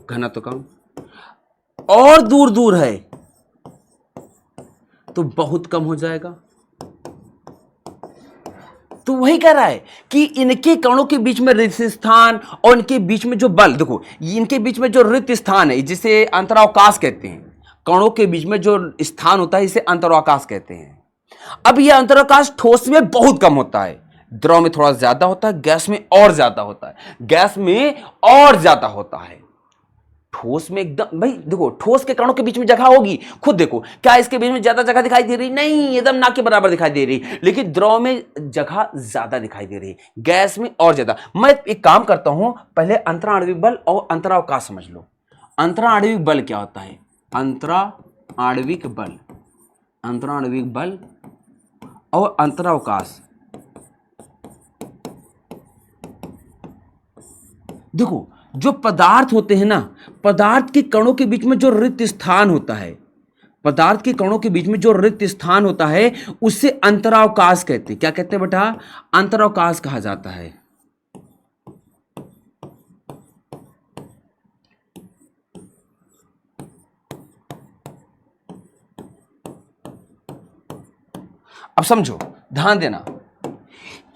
घनत्व कम, और दूर दूर है तो बहुत कम हो जाएगा। तो वही कह रहा है कि इनके कणों के बीच में रिक्त स्थान और इनके बीच में जो बल, देखो इनके बीच में जो रिक्त स्थान है जिसे अंतरावकाश कहते हैं, कणों के बीच में जो स्थान होता है इसे अंतरावकाश कहते हैं। अब यह अंतरावकाश ठोस में बहुत कम होता है, द्रव में थोड़ा ज्यादा होता है, गैस में और ज्यादा होता है, ठोस में एकदम, भाई देखो ठोस के कणों के बीच में जगह होगी, खुद देखो क्या इसके बीच में ज्यादा जगह दिखाई दे रही, नहीं, एकदम ना के बराबर दिखाई दे रही, लेकिन द्रव में जगह ज्यादा दिखाई दे रही, गैस में और ज्यादा। मैं एक काम करता हूं, पहले अंतरा आणविक बल और अंतरावकाश समझ लो। अंतरा आणविक बल क्या होता है, अंतरा आणविक बल और अंतरावकाश। देखो जो पदार्थ होते हैं ना, पदार्थ के कणों के बीच में जो रिक्त स्थान होता है, उससे अंतरावकाश कहते हैं। क्या कहते हैं बेटा, अंतरावकाश कहा जाता है। अब समझो, ध्यान देना,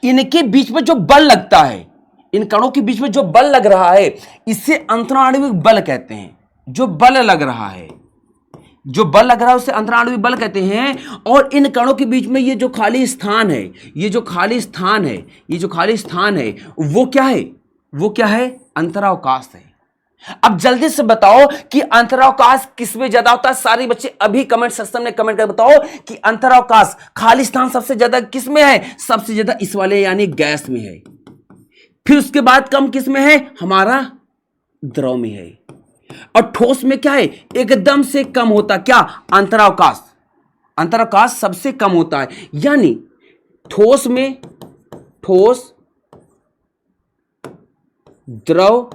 इनके बीच में जो बल लगता है, इन कणों के बीच में जो बल लग रहा है इसे अंतरा आणविक बल कहते हैं। जो बल लग रहा है उसे अंतरा आणविक बल कहते हैं। और इन कणों के बीच में ये जो खाली स्थान है, वो क्या है, अंतरावकाश है। अब जल्दी से बताओ कि अंतरावकाश किसमें ज्यादा होता है। सारे बच्चे अभी कमेंट सेक्शन में कमेंट कर बताओ कि अंतरावकाश खाली स्थान सबसे ज्यादा किसमें है, सबसे ज्यादा इस वाले यानी गैस में है। फिर उसके बाद कम किस में है, हमारा द्रव में है। और ठोस में क्या है, एकदम से कम होता, क्या, अंतरावकाश सबसे कम होता है। यानी ठोस, द्रव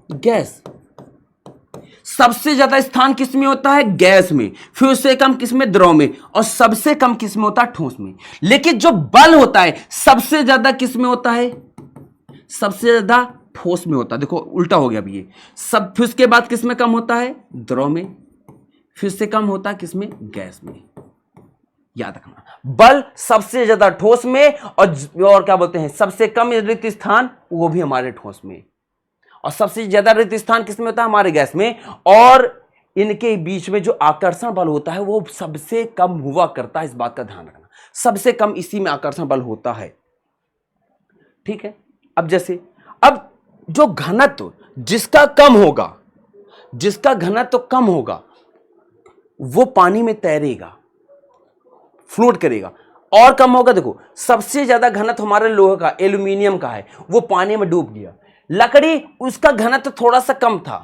गैस। सबसे ज्यादा स्थान किस में होता है? गैस में। फिर उससे कम किस में? द्रव में। और सबसे कम किस में होता है? ठोस में। लेकिन जो बल होता है सबसे ज्यादा किस में होता है? सबसे ज्यादा ठोस में होता है। देखो उल्टा हो गया अभी ये सब। फिर उसके बाद किस में कम होता है? द्रव में। फिर से कम होता है किस में? गैस में। याद रखना, बल सबसे ज्यादा ठोस में, और क्या बोलते हैं, सबसे कम रिक्त स्थान वो भी हमारे ठोस में, और सबसे ज्यादा रिक्त स्थान किसमें होता है? हमारे गैस में। और इनके बीच में जो आकर्षण बल होता है वो सबसे कम हुआ करता है, इस बात का ध्यान रखना। सबसे कम इसी में आकर्षण बल होता है। ठीक है। अब जैसे अब जो घनत्व जिसका कम होगा, जिसका घनत्व कम होगा वो पानी में तैरेगा, फ्लोट करेगा। और कम होगा, देखो सबसे ज्यादा घनत्व हमारे लोहे का, एल्यूमिनियम का है, वो पानी में डूब गया। लकड़ी उसका घनत्व थोड़ा सा कम था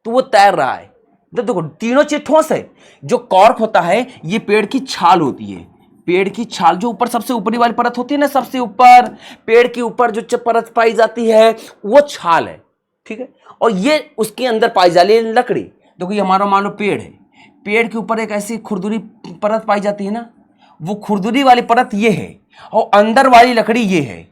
तो वो तैर रहा है। तो देखो तीनों चीज ठोस है। जो कॉर्क होता है ये पेड़ की छाल होती है। पेड़ की छाल जो ऊपर सबसे ऊपरी वाली परत होती है ना, सबसे ऊपर पेड़ के ऊपर जो परत पाई जाती है वो छाल है। ठीक है। और ये उसके अंदर पाई जाती है लकड़ी। देखो ये हमारा मान लो पेड़ है, पेड़ के ऊपर एक ऐसी खुरदुरी परत पाई जाती है ना, वो खुरदुरी वाली परत ये है और अंदर वाली लकड़ी ये है।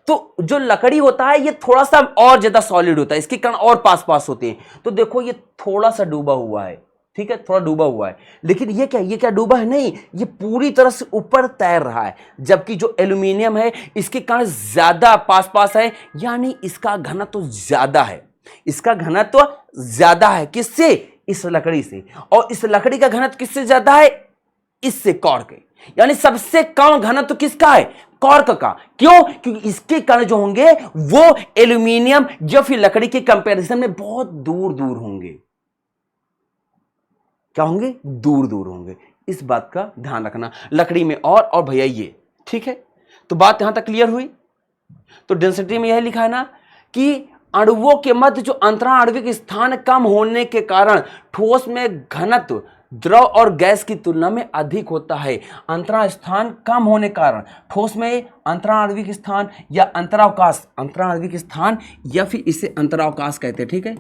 तो जो लकड़ी होता है ये थोड़ा सा और ज्यादा सॉलिड होता है, इसके कण और पास पास होते हैं। तो देखो ये थोड़ा सा डूबा हुआ है। ठीक है, थोड़ा डूबा हुआ है। लेकिन ये क्या डूबा है? नहीं, ये पूरी तरह से ऊपर तैर रहा है। जबकि जो एल्यूमिनियम है इसके कण ज्यादा पास पास है, यानी इसका घनत्व तो ज्यादा है। इसका घनत्व तो ज्यादा है किससे? इस लकड़ी से। और इस लकड़ी का घनत्व किससे ज्यादा है? इससे, कॉर्क के। यानी सबसे कम घनत्व तो किसका है? कॉर्क का। क्यों? क्योंकि इसके कण जो होंगे वो एल्यूमिनियम या फिर लकड़ी के कंपैरिजन में बहुत दूर दूर होंगे। क्या होंगे? दूर दूर होंगे। इस बात का ध्यान रखना। लकड़ी में और भैया ये। ठीक है, तो बात यहां तक क्लियर हुई। तो डेंसिटी में यह लिखा है ना कि अणुओं के मध्य जो अंतराणविक स्थान कम होने के कारण ठोस में घनत्व द्रव और गैस की तुलना में अधिक होता है। अंतराण स्थान कम होने के कारण ठोस में अंतराणविक स्थान या अंतरावकाश, अंतराणविक स्थान या फिर इसे अंतरावकाश कहते हैं। ठीक है,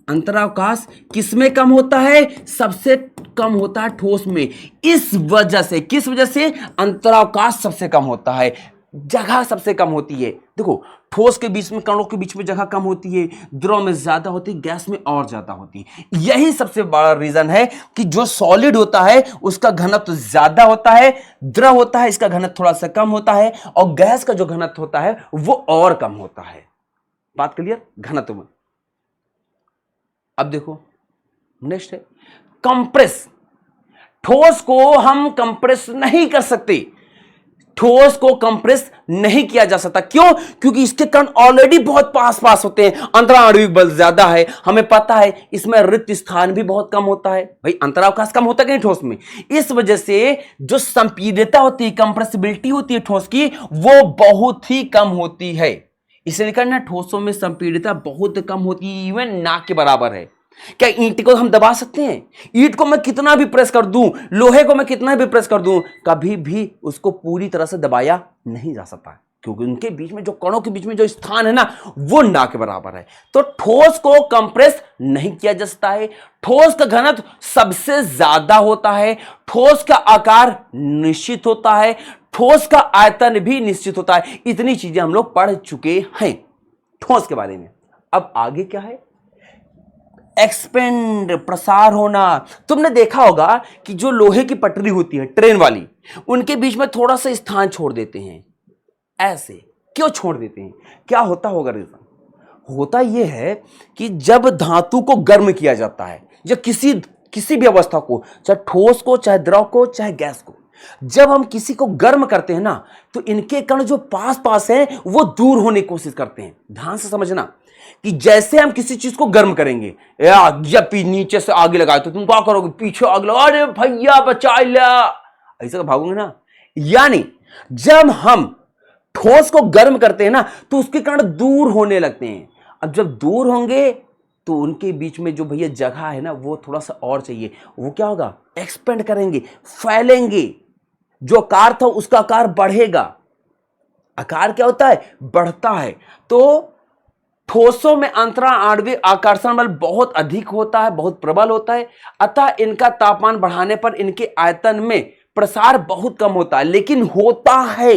अंतरावकाश किसमें कम होता है? सबसे कम होता है ठोस में। इस वजह से, किस वजह से? अंतरावकाश सबसे कम होता है, जगह सबसे कम होती है। देखो ठोस के बीच में, कणों के बीच में जगह कम होती है, द्रव में ज्यादा होती है, गैस में और ज्यादा होती है। यही सबसे बड़ा रीजन है कि जो सॉलिड होता है उसका घनत्व ज्यादा होता है, द्रव होता है इसका घनत्व थोड़ा सा कम होता है, और गैस का जो घनत्व होता है वो और कम होता है। बात क्लियर? घनत्व में। अब देखो नेक्स्ट है कंप्रेस। ठोस को हम कंप्रेस नहीं कर सकते। ठोस को कंप्रेस नहीं किया जा सकता। क्यों? क्योंकि इसके कण ऑलरेडी बहुत पास पास होते हैं, अंतराणविक बल ज्यादा है, हमें पता है। इसमें रिक्त स्थान भी बहुत कम होता है। भाई अंतरावकाश कम होता है कि नहीं ठोस में? इस वजह से जो संपीड्यता होती है, कंप्रेसिबिलिटी होती है ठोस की, वो बहुत ही कम होती है। इसलिए लिखा है ना, ठोसों में संपीड्यता बहुत कम होती है, इवन ना के बराबर है। क्या ईंट को हम दबा सकते हैं? ईंट को मैं कितना भी प्रेस कर दूं, लोहे को मैं कितना भी प्रेस कर दूं, कभी भी उसको पूरी तरह से दबाया नहीं जा सकता, क्योंकि उनके बीच में जो कणों के बीच में जो स्थान है ना, वो ना के बराबर है। तो ठोस को कंप्रेस नहीं किया जा सकता है। ठोस का घनत्व सबसे ज्यादा होता है, ठोस का आकार निश्चित होता है, ठोस का आयतन भी निश्चित होता है। इतनी चीजें हम लोग पढ़ चुके हैं ठोस के बारे में। अब आगे क्या है? एक्सपेंड, प्रसार होना। तुमने देखा होगा कि जो लोहे की पटरी होती है ट्रेन वाली, उनके बीच में थोड़ा सा स्थान छोड़ देते हैं। ऐसे क्यों छोड़ देते हैं? क्या होता होगा रीजन? होता यह है कि जब धातु को गर्म किया जाता है या किसी भी अवस्था को, चाहे ठोस को, चाहे द्रव को, चाहे गैस को, जब हम किसी को गर्म करते हैं ना, तो इनके कण जो पास पास हैं वो दूर होने की कोशिश करते हैं। ध्यान से समझना कि जैसे हम किसी चीज को गर्म करेंगे, या नीचे से आगे लगाए तो तुम क्या करोगे? पीछे आग लगा, अरे भैया बचा लिया, ऐसा भागोगे ना। यानी जब हम ठोस को गर्म करते हैं ना, तो उसके कण दूर होने लगते हैं। अब जब दूर होंगे तो उनके बीच में जो भैया जगह है ना, वो थोड़ा सा और चाहिए। वो क्या होगा? एक्सपेंड करेंगे, फैलेंगे। जो आकार था उसका आकार बढ़ेगा। आकार क्या होता है? बढ़ता है। तो ठोसों में अंतरा आणविक आकर्षण बल बहुत अधिक होता है, बहुत प्रबल होता है, अतः इनका तापमान बढ़ाने पर इनके आयतन में प्रसार बहुत कम होता है, लेकिन होता है।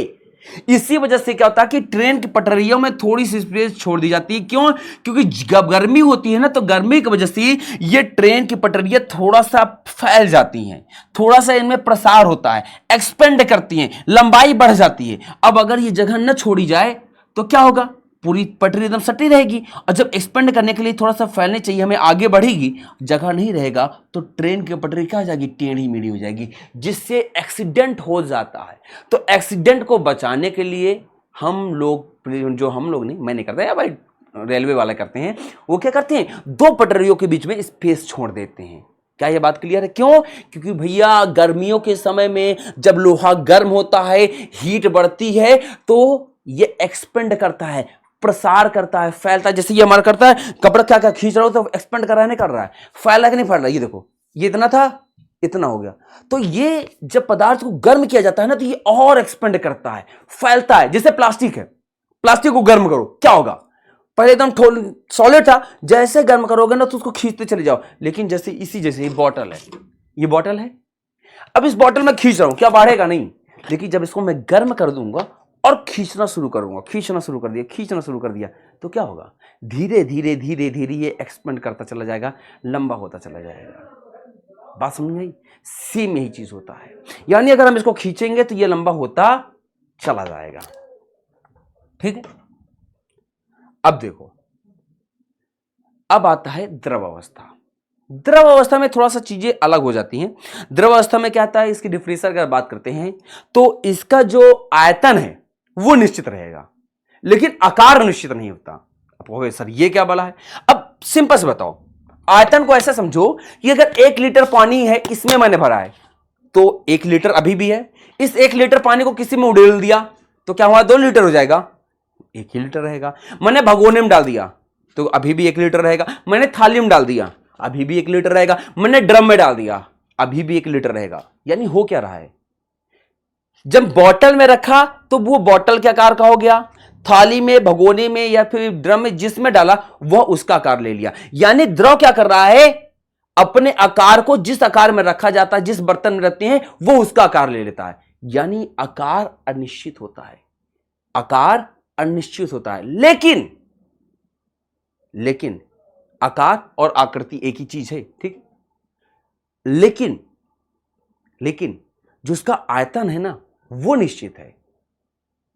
इसी वजह से क्या होता है कि ट्रेन की पटरियों में थोड़ी सी स्पेस छोड़ दी जाती है। क्यों? क्योंकि जब गर्मी होती है ना, तो गर्मी की वजह से ये ट्रेन की पटरियां थोड़ा सा फैल जाती हैं, थोड़ा सा इनमें प्रसार होता है, एक्सपेंड करती हैं, लंबाई बढ़ जाती है। अब अगर ये जगह न छोड़ी जाए तो क्या होगा? पूरी पटरी एकदम सटी रहेगी, और जब एक्सपेंड करने के लिए थोड़ा सा फैलने चाहिए, हमें आगे बढ़ेगी, जगह नहीं रहेगा, तो ट्रेन की पटरी क्या हो जाएगी? टेढ़ी मेढ़ी हो जाएगी, जिससे एक्सीडेंट हो जाता है। तो एक्सीडेंट को बचाने के लिए हम लोग नहीं, मैं नहीं करता, या भाई रेलवे वाले करते हैं, वो क्या करते हैं? दो पटरियों के बीच में स्पेस छोड़ देते हैं। क्या ये बात क्लियर है? क्यों? क्योंकि भैया गर्मियों के समय में जब लोहा गर्म होता है, हीट बढ़ती है, तो ये एक्सपेंड करता है, प्रसार करता है, फैलता है। जैसे ये हमारा करता है, कपड़ा क्या क्या खींच रहा हो तो एक्सपेंड कर रहा है, नहीं कर रहा है, फैला कि नहीं फैल रहा है? ये देखो, ये इतना था, इतना हो गया। तो ये जब पदार्थ को गर्म किया जाता है ना, तो ये और एक्सपेंड करता है, फैलता है। जैसे प्लास्टिक है, प्लास्टिक को गर्म करो, क्या होगा? पहले एकदम सॉलिड था, जैसे गर्म करोगे ना तो उसको खींचते चले जाओ। लेकिन जैसे ये बॉटल है, ये बॉटल है, अब इस बॉटल में खींच रहा हूं, क्या बढ़ेगा? नहीं। लेकिन जब इसको मैं गर्म कर दूंगा और खींचना शुरू करूंगा, खींचना शुरू कर दिया, तो क्या होगा? धीरे धीरे धीरे धीरे ये एक्सपेंड करता चला जाएगा, लंबा होता चला जाएगा। बात समझ में आई? सेम यही चीज होता है। यानी अगर हम इसको खींचेंगे तो ये लंबा होता चला जाएगा। ठीक है? अब देखो, अब आता है द्रव अवस्था। द्रव अवस्था में थोड़ा सा चीजें अलग हो जाती हैं। द्रव अवस्था में क्या आता है? इसकी डिफरेंशियल अगर बात करते हैं तो इसका जो आयतन है वो निश्चित रहेगा, लेकिन आकार निश्चित नहीं होता। अब कहोगे सर ये क्या बोला है? अब सिंपल से बताओ, आयतन को ऐसा समझो कि अगर 1 लीटर पानी है, इसमें मैंने भरा है, तो 1 लीटर अभी भी है। इस 1 लीटर पानी को किसी में उड़ेल दिया तो क्या हुआ? 2 लीटर हो जाएगा, 1 ही लीटर रहेगा। मैंने भगोने में डाल दिया तो अभी भी 1 लीटर रहेगा। मैंने थाली में डाल दिया, अभी भी 1 लीटर रहेगा। मैंने ड्रम में डाल दिया, अभी भी 1 लीटर रहेगा। यानी हो क्या रहा है? जब बॉटल में रखा तो वो बॉटल के आकार का हो गया, थाली में, भगोने में या फिर ड्रम में जिसमें डाला वह उसका आकार ले लिया। यानी द्रव क्या कर रहा है? अपने आकार को जिस आकार में रखा जाता है, जिस बर्तन में रखते हैं, वो उसका आकार ले लेता है। यानी आकार अनिश्चित होता है, आकार अनिश्चित होता है। लेकिन आकार और आकृति एक ही चीज है, ठीक? लेकिन जो उसका आयतन है ना, वो निश्चित है,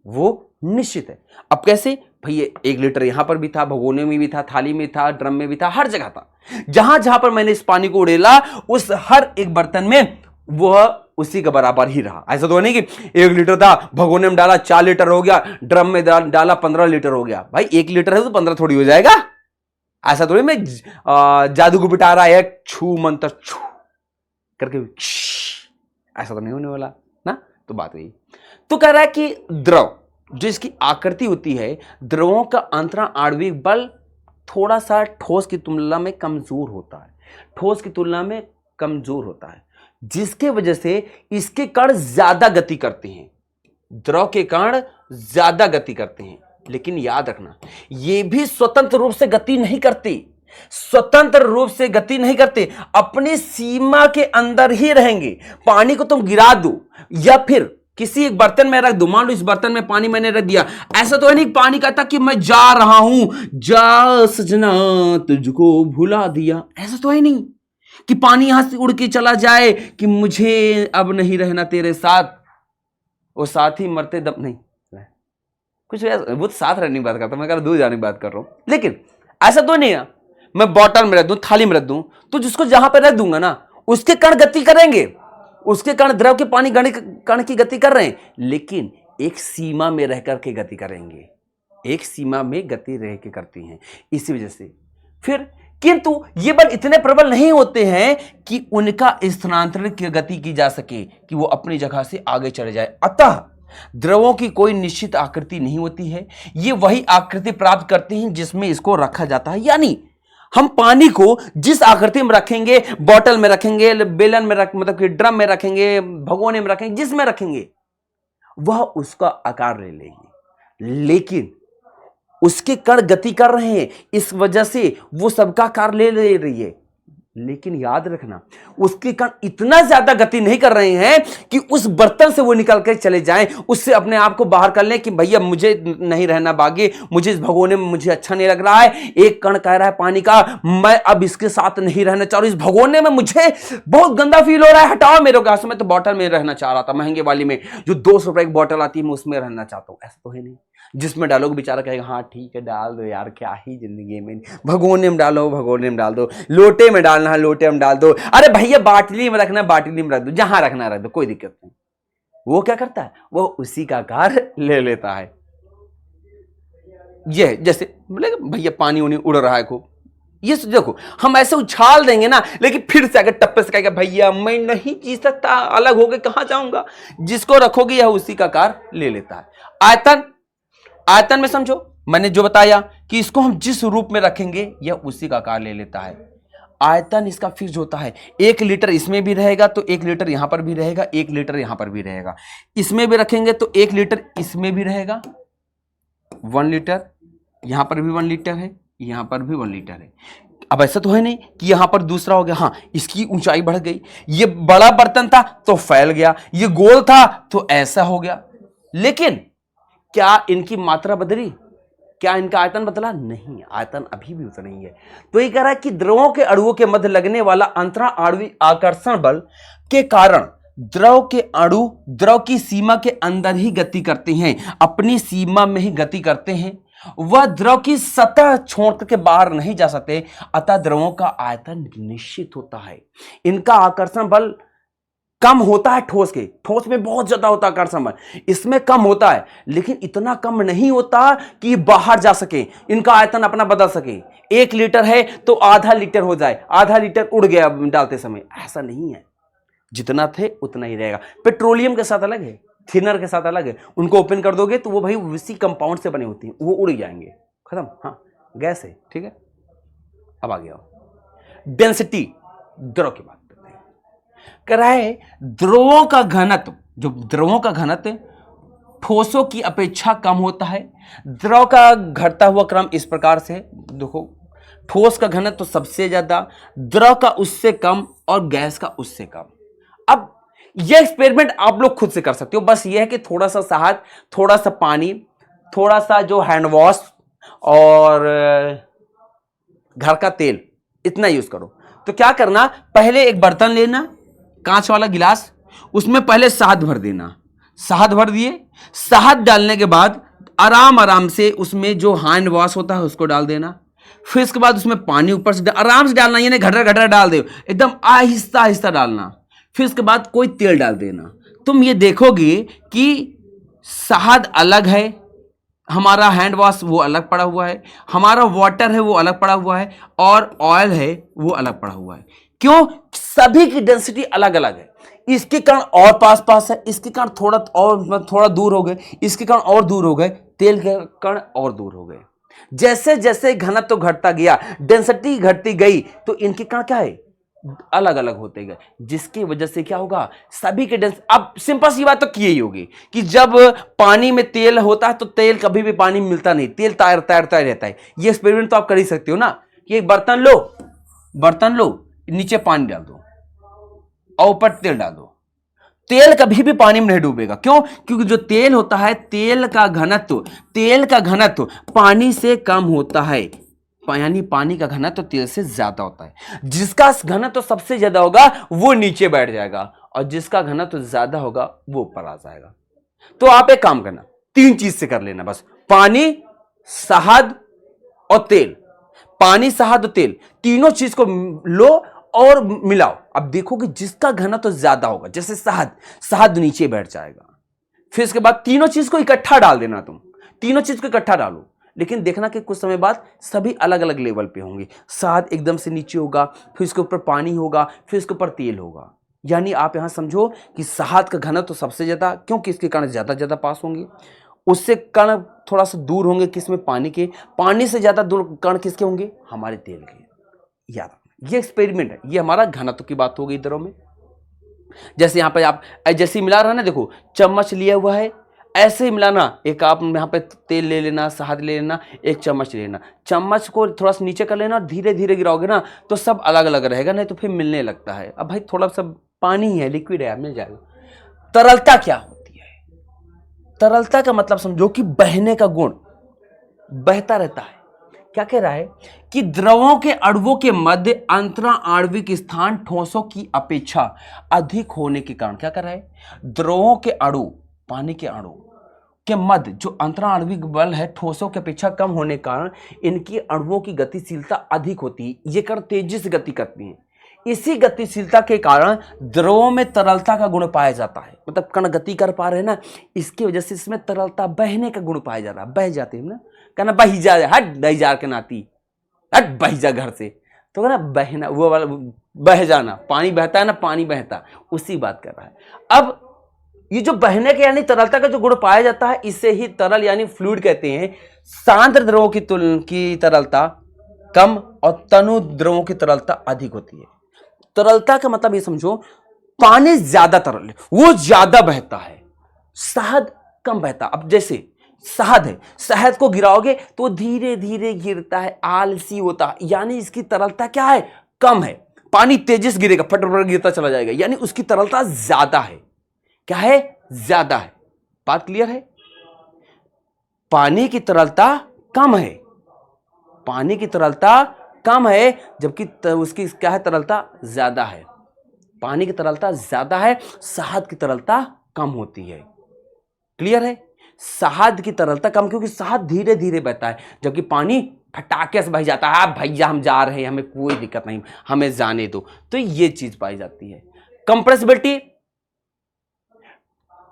वो निश्चित है। अब कैसे? भैया 1 लीटर यहां पर भी था, भगोने में भी था, थाली में था, ड्रम में भी था, हर जगह था। जहां जहां पर मैंने इस पानी को उड़ेला, उस हर एक बर्तन में वह उसी के बराबर ही रहा। ऐसा तो नहीं कि 1 लीटर था, भगोने में डाला 4 लीटर हो गया, ड्रम में डाला 15 लीटर हो गया। भाई 1 लीटर है तो 15 थोड़ी हो जाएगा। ऐसा थोड़ी मैं जादू को बिठा रहा है, छू मंत्र छू करके, ऐसा तो नहीं होने वाला ना। तो बात वही, तो कह रहा है कि द्रव जो इसकी आकृति होती है, द्रवों का अंतरण आणविक बल थोड़ा सा ठोस की तुलना में कमजोर होता है, ठोस की तुलना में कमजोर होता है, जिसके वजह से इसके कण ज्यादा गति करते हैं। द्रव के कण ज्यादा गति करते हैं, लेकिन याद रखना ये भी स्वतंत्र रूप से गति नहीं करते, स्वतंत्र रूप से गति नहीं करते, अपनी सीमा के अंदर ही रहेंगे। पानी को तुम गिरा दो या फिर किसी एक बर्तन में रख दो, मान लो इस बर्तन में पानी मैंने रख दिया, ऐसा तो है नहीं पानी कहता कि मैं जा रहा हूं, जा सजना तुझको भुला दिया, ऐसा तो है नहीं कि पानी यहां से उड़ के चला जाए कि मुझे अब नहीं रहना तेरे साथ, वो साथ ही मरते दम नहीं, कुछ वो साथ रहने की बात करता, मैं दूर जाने की बात कर रहा हूं। लेकिन ऐसा तो नहीं है मैं बॉटल में रख दूं, थाली में रख दूं, तो जिसको जहां पर रख दूंगा ना उसके कण गति करेंगे, उसके कण द्रव के पानी कण की गति कर रहे हैं, लेकिन एक सीमा में रह करके गति करेंगे, एक सीमा में गति रह के करती हैं। इसी वजह से फिर किंतु ये बल इतने प्रबल नहीं होते हैं कि उनका स्थानांतरण की गति की जा सके कि वो अपनी जगह से आगे चले जाए। अतः द्रवों की कोई निश्चित आकृति नहीं होती है, ये वही आकृति प्राप्त करते हैं जिसमें इसको रखा जाता है। यानी हम पानी को जिस आकृति में रखेंगे, बॉटल में रखेंगे, बेलन में मतलब कि ड्रम में रखेंगे, भगोने में रखेंगे, जिसमें रखेंगे वह उसका आकार ले लेगी, लेकिन उसके कण गति कर रहे हैं, इस वजह से वो सबका कार्य ले ले रही है। लेकिन याद रखना, उसके कण इतना ज्यादा गति नहीं कर रहे हैं कि उस बर्तन से वो निकल कर चले जाएं, उससे अपने आप को बाहर कर लें कि भैया मुझे नहीं रहना बागी, मुझे इस भगोने में मुझे अच्छा नहीं लग रहा है। एक कण कह रहा है पानी का, मैं अब इसके साथ नहीं रहना चाह रहा, इस भगोने में मुझे बहुत गंदा फील हो रहा है, हटाओ मेरे को। मैं तो बॉटल में रहना चाह रहा था, महंगे वाली में, जो 200 रुपए की बॉटल आती है, मैं उसमें रहना चाहता हूं। ऐसा तो है नहीं, जिसमें डालोगे बेचारा कहेगा हाँ ठीक है डाल दो यार, क्या ही जिंदगी में, भगोने में डालो भगोने में डाल दो, लोटे में डालना है लोटे में डाल दो, अरे भैया बाटली में रखना बाटली में रख दो, जहां रखना रख दो, कोई दिक्कत नहीं। वो क्या करता है, वो उसी का कार्य ले लेता है। ये जैसे बोलेगा भैया पानी उनी उड़ रहा है खूब, ये देखो हम ऐसे उछाल देंगे ना, लेकिन फिर से अगर टप्पे से कहेगा भैया मैं नहीं जी सकता, अलग होकर कहां जाऊंगा, जिसको रखोगे यह उसी का कार्य ले लेता है। आयतन, आयतन में समझो मैंने जो बताया कि इसको हम जिस रूप में रखेंगे यह उसी का आकार ले लेता है। आयतन इसका फिक्स होता है, 1 लीटर इसमें भी रहेगा तो 1 लीटर यहां पर भी रहेगा, 1 लीटर यहां पर भी रहेगा। इसमें भी रखेंगे तो 1 लीटर इसमें भी रहेगा, 1 लीटर यहां पर भी 1 लीटर है, यहां पर भी 1 लीटर है। अब ऐसा तो है नहीं कि यहां पर दूसरा हो गया, हाँ इसकी ऊंचाई बढ़ गई, ये बड़ा बर्तन था तो फैल गया, ये गोल था तो ऐसा हो गया। लेकिन क्या इनकी मात्रा बदली, क्या इनका आयतन बदला? नहीं, आयतन अभी भी उतना ही है। तो ये कह रहा है कि द्रवों के अणुओं के मध्य लगने वाला अंतरा आणविक आकर्षण बल के कारण द्रव के अणु द्रव की सीमा के अंदर ही गति करते हैं, अपनी सीमा में ही गति करते हैं, वह द्रव की सतह छोड़ करके बाहर नहीं जा सकते, अतः द्रवों का आयतन निश्चित होता है। इनका आकर्षण बल कम होता है ठोस के, ठोस में बहुत ज्यादा होता है आकर्षण बल, इसमें कम होता है, लेकिन इतना कम नहीं होता कि बाहर जा सके, इनका आयतन अपना बदल सके। 1 लीटर है तो आधा लीटर हो जाए, आधा लीटर उड़ गया डालते समय, ऐसा नहीं है, जितना थे उतना ही रहेगा। पेट्रोलियम के साथ अलग है, थिनर के साथ अलग है, उनको ओपन कर दोगे तो वो भाई उसी कंपाउंड से बने होती हैं, वो उड़ जाएंगे, खत्म। हाँ गैस है, ठीक है। अब आ गया डेंसिटी, द्रव की बात करते हैं। कह रहा है द्रवों का घनत्व, जो द्रवों का घनत्व ठोसों की अपेक्षा कम होता है। द्रव का घटता हुआ क्रम इस प्रकार से देखो, ठोस का घनत्व तो सबसे ज्यादा, द्रव का उससे कम और गैस का उससे कम। अब यह एक्सपेरिमेंट आप लोग खुद से कर सकते हो, बस यह है कि थोड़ा सा शहद, थोड़ा सा पानी, थोड़ा सा जो हैंड वॉश और घर का तेल, इतना यूज करो। तो क्या करना, पहले एक बर्तन लेना, कांच वाला गिलास, उसमें पहले शहद भर देना, शहद भर दिए, शहद डालने के बाद आराम आराम से उसमें जो हैंड वॉश होता है उसको डाल देना, फिर इसके बाद उसमें पानी ऊपर से आराम से डालना, यानी घटर घटर डाल दो, एकदम आहिस्ता आहिस्ता डालना, फिर इसके बाद कोई तेल डाल देना। तुम ये देखोगे कि शहद अलग है, हमारा हैंड वॉश वो अलग पड़ा हुआ है, हमारा वाटर है वो अलग पड़ा हुआ है, और ऑयल है वो अलग पड़ा हुआ है। क्यों? सभी की डेंसिटी अलग अलग है। इसके कारण और पास पास है, इसके कारण थोड़ा और थोड़ा दूर हो गए, इसके कारण और दूर हो गए, तेल के कारण और दूर हो गए। जैसे जैसे घनत्व तो घटता गया, डेंसिटी घटती गई, तो इनके कारण क्या है, अलग अलग होते गए, जिसकी वजह से क्या होगा, सभी के डेंसिटी। अब सिंपल सी बात तो की ही होगी कि जब पानी में तेल होता है तो तेल कभी भी पानी में मिलता नहीं, तेल तैरता रहता है। ये एक्सपेरिमेंट तो आप कर ही सकते हो ना, कि एक बर्तन लो, नीचे पानी डाल दो और ऊपर तेल डाल दो, तेल कभी भी पानी में नहीं डूबेगा। क्यों? क्योंकि जो तेल होता है, तेल का घनत्व पानी से कम होता है, यानी पानी का घनत्व तेल से ज्यादा होता है। जिसका घनत्व सबसे ज्यादा होगा वो नीचे बैठ जाएगा, और जिसका घनत्व ज्यादा होगा वो ऊपर आ जाएगा। तो आप एक काम करना, 3 चीज से कर लेना बस, पानी, शहद और तेल। पानी, शहद और तेल, तीनों चीज को लो और मिलाओ। अब देखो कि जिसका घनत्व ज्यादा होगा, जैसे शहद नीचे बैठ जाएगा। फिर इसके बाद तीनों चीज को इकट्ठा डाल देना, तुम तीनों चीज को इकट्ठा डालो, लेकिन देखना कि कुछ समय बाद सभी अलग अलग लेवल पे होंगे। शहद एकदम से नीचे होगा, फिर इसके ऊपर पानी होगा, फिर इसके ऊपर तेल होगा। यानी आप यहां समझो कि शहद का घनत्व तो सबसे ज्यादा, क्योंकि इसके कण ज्यादा पास होंगे, उससे कण थोड़ा सा दूर होंगे किसमें, पानी के, पानी से ज्यादा दूर कण किसके होंगे, हमारे तेल के। याद रखना, ये एक्सपेरिमेंट है, ये हमारा घनत्व की बात हो गई दरों में। जैसे यहां पर आप जैसे मिला रहा है ना, देखो चम्मच लिया हुआ है, ऐसे ही मिलाना, एक आप यहाँ पे तेल ले लेना, शहद ले लेना, एक चम्मच लेना, चम्मच को थोड़ा सा नीचे कर लेना और धीरे धीरे गिराओगे ना तो सब अलग अलग रहेगा, नहीं तो फिर मिलने लगता है। अब भाई थोड़ा सा पानी है, लिक्विड है, मिल जाएगा। तरलता क्या होती है? तरलता का मतलब समझो कि बहने का गुण, बहता रहता है। क्या कह रहा है कि द्रवों के अणुओं के मध्य अंतरा आणविक स्थान ठोसों की अपेक्षा अधिक होने के कारण, क्या कर रहा है, द्रवों के अणु, पानी के अणु के मध्य जो अंतरा आणविक बल है ठोसों की अपेक्षा कम होने के कारण इनकी अणुओं की गतिशीलता अधिक होती है। ये कण तेजी से गति करती है। इसी गतिशीलता के कारण द्रवों में तरलता का गुण पाया जाता है। मतलब कण गति कर पा रहे हैं ना, इसकी वजह से इसमें तरलता, बहने का गुण पाया जा रहा है। बह जाते हैं ना, कहना बही जा, हट बही जा के नाती, हट बही जा घर से, तो कहना बहना, वो वाला बह जाना, पानी बहता है ना, पानी बहता, उसी बात कर रहा है। अब ये जो बहने के यानी तरलता का जो गुण पाया जाता है, इसे ही तरल यानी फ्लूइड कहते हैं। सांद्र द्रवों की तरलता कम और तनु द्रवों की तरलता अधिक होती है। तरलता का मतलब ये समझो, पानी ज्यादा तरल है, वो ज्यादा बहता है, शहद कम बहता। अब जैसे शहद है, शहद को गिराओगे तो धीरे धीरे गिरता है, आलसी होता है, यानी इसकी तरलता क्या है, कम है। पानी तेजी से गिरेगा, फटाफट गिरता चला जाएगा, यानी उसकी तरलता ज्यादा है। क्या है, ज्यादा है। बात क्लियर है? पानी की तरलता कम है, पानी की तरलता कम है, जबकि उसकी क्या है, तरलता ज्यादा है। पानी की तरलता ज्यादा है, शहद की तरलता कम होती है। क्लियर है? शहद की तरलता कम, क्योंकि शहद धीरे धीरे बहता है, जबकि पानी फटाके से बह जाता है। भैया हम जा रहे हैं, हमें कोई दिक्कत नहीं, हमें जाने दो, तो ये चीज पाई जाती है। कंप्रेसिबिलिटी,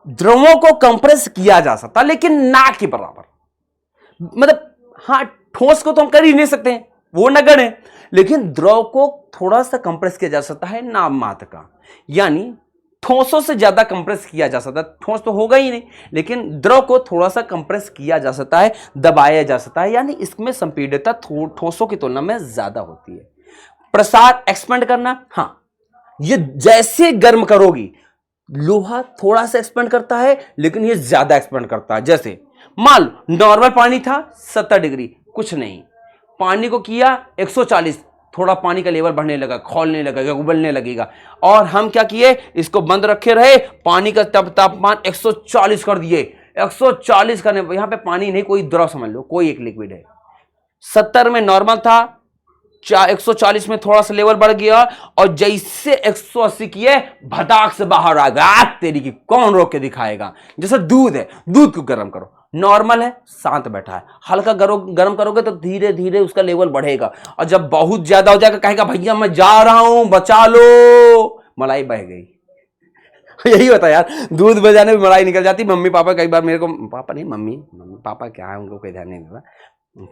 द्रवों को कंप्रेस किया जा सकता, लेकिन ना के बराबर। मतलब हाँ, ठोस को तो हम कर ही नहीं सकते हैं, वो नगण्य है, लेकिन द्रव को थोड़ा सा कंप्रेस किया जा सकता है, नाम मात्र का, यानी ठोसों से ज्यादा कंप्रेस किया जा सकता है। ठोस तो होगा ही नहीं, लेकिन द्रव को थोड़ा सा कंप्रेस किया जा सकता है, दबाया जा सकता है, यानी इसमें संपीड्यता ठोसों की तुलना में ज्यादा होती है। प्रसार, एक्सपेंड करना, हाँ, ये जैसे गर्म करोगी, लोहा थोड़ा सा एक्सपेंड करता है, लेकिन ये ज्यादा एक्सपेंड करता है। जैसे मान लो नॉर्मल पानी था 70 डिग्री, कुछ नहीं, पानी को किया 140, थोड़ा पानी का लेवल बढ़ने लगा, खौलने लगेगा, उबलने लगेगा, और हम क्या किए, इसको बंद रखे रहे, पानी का तापमान 140 कर दिए। 140 करने, यहां पे पानी नहीं, कोई द्रव समझ लो, कोई एक लिक्विड है। 70 में नॉर्मल था, 140 में थोड़ा सा लेवल बढ़ गया, और जैसे 180 किए, भदाक से बाहर आ गया। तेरी की कौन रोक के दिखाएगा? जैसे दूध है, दूध को गर्म करो, नॉर्मल है, शांत बैठा है, हल्का गर्म करोगे तो धीरे धीरे उसका लेवल बढ़ेगा, और जब बहुत ज्यादा हो जाएगा, कहेगा भैया मैं जा रहा हूं, बचा लो, मलाई बह गई। यही होता है यार, दूध बजाने में मलाई निकल जाती। मम्मी पापा कई बार मेरे को, पापा नहीं, मम्मी पापा क्या है, उनको कोई ध्यान नहीं देता,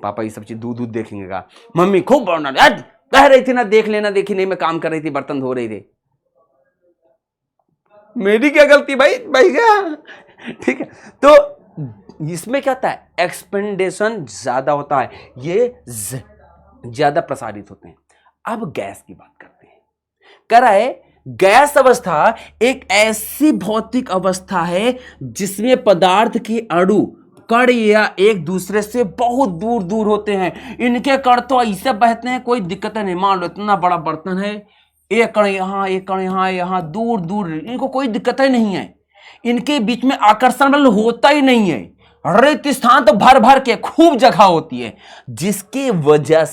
पापा ये सब चीज दूध देखेंगे का, मम्मी खूब बढ़ना, कह रही थी ना देख लेना, देखी नहीं, मैं काम कर रही थी, बर्तन धो रही थी, मेरी क्या गलती भाई भैया, ठीक है। तो इसमें क्या होता है, एक्सपेंडेशन ज्यादा होता है, ये ज्यादा प्रसारित होते हैं। अब गैस की बात करते हैं। कह रहा है गैस अवस्था एक ऐसी भौतिक अवस्था है जिसमें पदार्थ के अणु, कण या एक दूसरे से बहुत दूर दूर होते हैं। इनके कण तो ऐसे बहते हैं, कोई दिक्कत नहीं। मान लो इतना बड़ा बर्तन है, एक कण यहां, एक कण यहां, यहां दूर दूर, इनको कोई दिक्कत ही नहीं है, इनके बीच में आकर्षण बल होता ही नहीं है। रिक्त स्थान तो भर भर के खूब जगह होती है, जिसके वजह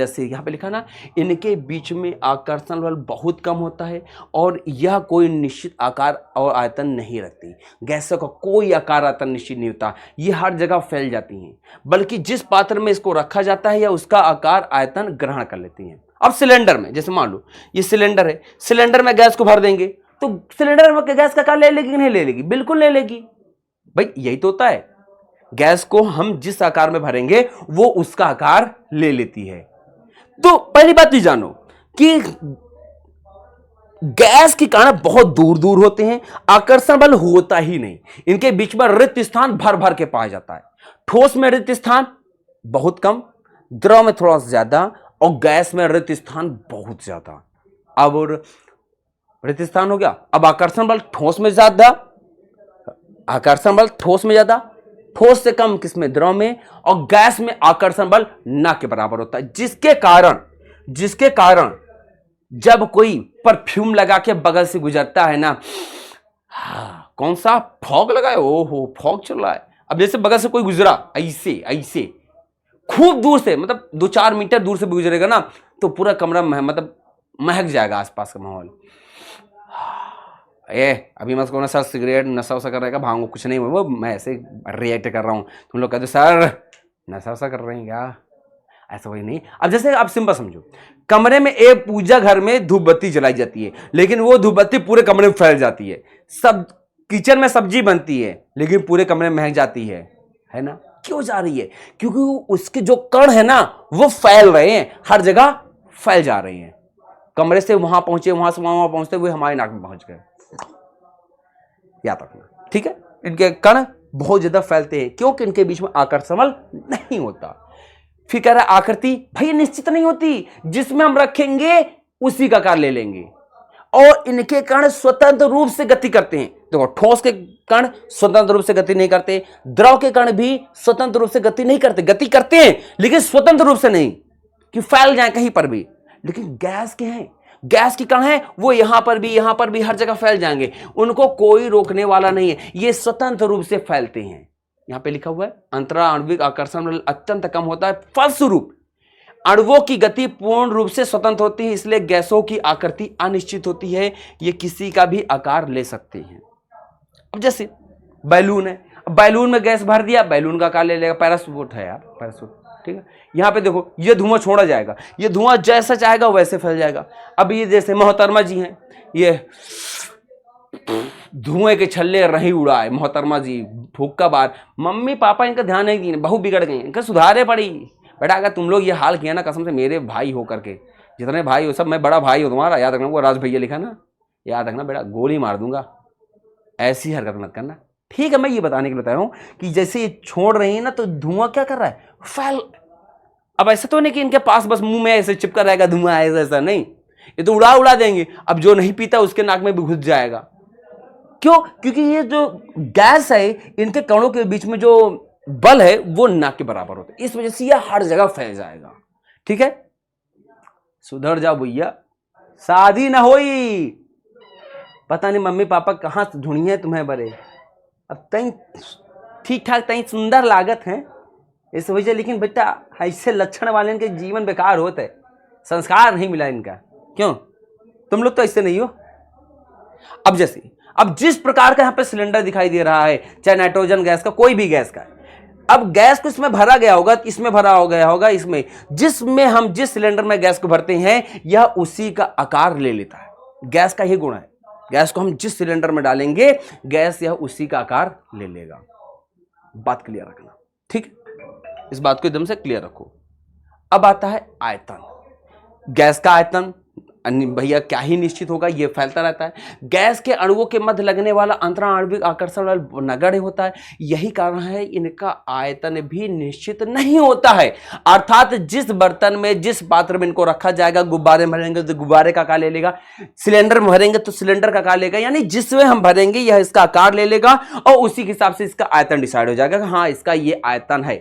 से यहां पे लिखा ना, इनके बीच में आकर्षण बल बहुत कम होता है, और यह कोई निश्चित आकार और आयतन नहीं रखती। गैसों का कोई आकार आयतन निश्चित नहीं होता, ये हर जगह फैल जाती हैं, बल्कि जिस पात्र में इसको रखा जाता है या उसका आकार आयतन ग्रहण कर लेती हैं। अब सिलेंडर में, जैसे मान लो ये सिलेंडर है, सिलेंडर में गैस को भर देंगे, तो सिलेंडर में गैस का आकार ले लेगी कि नहीं ले लेगी? बिल्कुल ले लेगी भाई, यही तो होता है। गैस को हम जिस आकार में भरेंगे वो उसका आकार ले लेती है। तो पहली बात ये जानो कि गैस के कारण बहुत दूर दूर होते हैं, आकर्षण बल होता ही नहीं, इनके बीच में रिक्त स्थान भर भर के पाया जाता है। ठोस में रिक्त स्थान बहुत कम, द्रव में थोड़ा सा ज्यादा, और गैस में रिक्त स्थान बहुत ज्यादा। अब रिक्त स्थान हो गया, अब आकर्षण बल ठोस में ज्यादा, आकर्षण बल ठोस में ज्यादा, ठोस से कम किसमें, द्रव में, और गैस में आकर्षण बल ना के बराबर होता है, जिसके कारण जब कोई परफ्यूम लगा के बगल से गुजरता है ना, कौन सा फॉग लगा है, ओहो फॉग चल रहा है। अब जैसे बगल से कोई गुजरा ऐसे ऐसे खूब दूर से, मतलब 2-4 मीटर दूर से गुजरेगा ना, तो पूरा कमरा मतलब महक जाएगा आसपास का माहौल। अभी मत कहो सर सिगरेट नशा वशा कर रहेगा, भांगो, कुछ नहीं, वो मैं ऐसे रिएक्ट कर रहा हूँ। तुम लोग कहते सर नशा वशा कर रहे हैं क्या, ऐसा वही नहीं। अब जैसे आप सिंपल समझो, कमरे में एक पूजा घर में धूप बत्ती जलाई जाती है, लेकिन वो धूप बत्ती पूरे कमरे में फैल जाती है। सब किचन में सब्जी बनती है लेकिन पूरे कमरे में महक जाती है ना, क्यों जा रही है, क्योंकि उसके जो कण है ना वो फैल रहे हैं, हर जगह फैल जा रहे हैं। कमरे से वहां पहुंचे, वहां से वहां पहुंचते हुए हमारे नाक में पहुंच गए, याद रखना, ठीक है। इनके कण बहुत ज्यादा फैलते हैं, क्योंकि इनके बीच में आकर्षण बल नहीं होता। फिर कह रहा है आकृति, भाई निश्चित नहीं होती, जिसमें हम रखेंगे उसी का आकार ले लेंगे, और इनके कण स्वतंत्र रूप से गति करते हैं। देखो, ठोस के कण स्वतंत्र रूप से गति नहीं करते, द्रव के कण भी स्वतंत्र रूप से गति नहीं करते, गति करते हैं लेकिन स्वतंत्र रूप से नहीं कि फैल जाए कहीं पर भी। लेकिन गैस के हैं, गैस के कण हैं, वो यहां पर भी हर जगह फैल जाएंगे, उनको कोई रोकने वाला नहीं है, ये स्वतंत्र रूप से फैलते हैं। यहां पे लिखा हुआ है अंतरा आणविक आकर्षण बल अत्यंत कम होता है, फलस्वरूप अणुओं की गति पूर्ण रूप से स्वतंत्र होती है, इसलिए गैसों की आकृति अनिश्चित होती है, ये किसी का भी आकार ले सकते हैं। अब जैसे बैलून है, बैलून में गैस भर दिया, बैलून का आकार ले लेगा, पैराशूट है यार, पैराशूट, ठीक है। यहां पे देखो ये धुआं छोड़ा जाएगा, ये धुआं जैसा चाहेगा वैसे फैल जाएगा। अब ये जैसे मोहतरमा जी हैं, ये धुएं के छल्ले रही उड़ाए, मोहतरमा जी फूक्का बार, मम्मी पापा इनका ध्यान नहीं दिए, बहु बिगड़ गई, इनका सुधारे पड़ी। बेटा अगर तुम लोग ये हाल किया ना, कसम से मेरे भाई हो करके, जितने भाई हो सब, मैं बड़ा भाई हो तुम्हारा, याद रखना, वो राज भैया लिखा ना, याद रखना बेटा, गोली मार दूंगा, ऐसी हरकत मत करना, ठीक है। मैं ये बताने के लिए बता रहा हूं कि जैसे ये छोड़ रही है ना, तो धुआं क्या कर रहा है, फैल। अब ऐसा तो नहीं कि इनके पास बस मुंह में ऐसे चिपका रहेगा धुआं, ऐसा नहीं, ये तो उड़ा देंगे। अब जो नहीं पीता उसके नाक में भी घुस जाएगा, क्यों, क्योंकि ये जो गैस है, इनके कणों के बीच में जो बल है वो नाक के बराबर होता है, इस वजह से यह हर जगह फैल जाएगा, ठीक है। सुधर जाओ भैया, शादी ना होई, पता नहीं मम्मी पापा कहां से ढूंढी है तुम्हें बड़े, अब तई ठीक ठाक तई सुंदर लागत है इस वजह, लेकिन बेटा ऐसे लक्षण वाले इनके जीवन बेकार होते है, संस्कार नहीं मिला इनका, क्यों, तुम लोग तो ऐसे नहीं हो। अब जैसे, अब जिस प्रकार का यहां पे सिलेंडर दिखाई दे रहा है, चाहे नाइट्रोजन गैस का, कोई भी गैस का, अब गैस को इसमें भरा गया होगा, इसमें भरा हो गया होगा, इसमें जिसमें हम जिस सिलेंडर में गैस को भरते हैं यह उसी का आकार ले लेता है। गैस का ही गुण है, गैस को हम जिस सिलेंडर में डालेंगे गैस यह उसी का आकार ले लेगा। बात क्लियर रखना, ठीक, इस बात को एकदम से क्लियर रखो। अब आता है आयतन, गैस का आयतन भैया क्या ही निश्चित होगा, ये फैलता रहता है। गैस के अणुओं के मध्य लगने वाला अंतरा आणविक आकर्षण बल नगण्य होता है, यही कारण है इनका आयतन भी निश्चित नहीं होता है। अर्थात जिस बर्तन में, जिस पात्र में इनको रखा जाएगा, गुब्बारे में भरेंगे तो गुब्बारे का आकार ले लेगा, सिलेंडर में भरेंगे तो सिलेंडर का आकार लेगा, यानी जिसमें हम भरेंगे यह इसका आकार ले लेगा और उसी के हिसाब से इसका आयतन डिसाइड हो जाएगा, हाँ इसका ये आयतन है,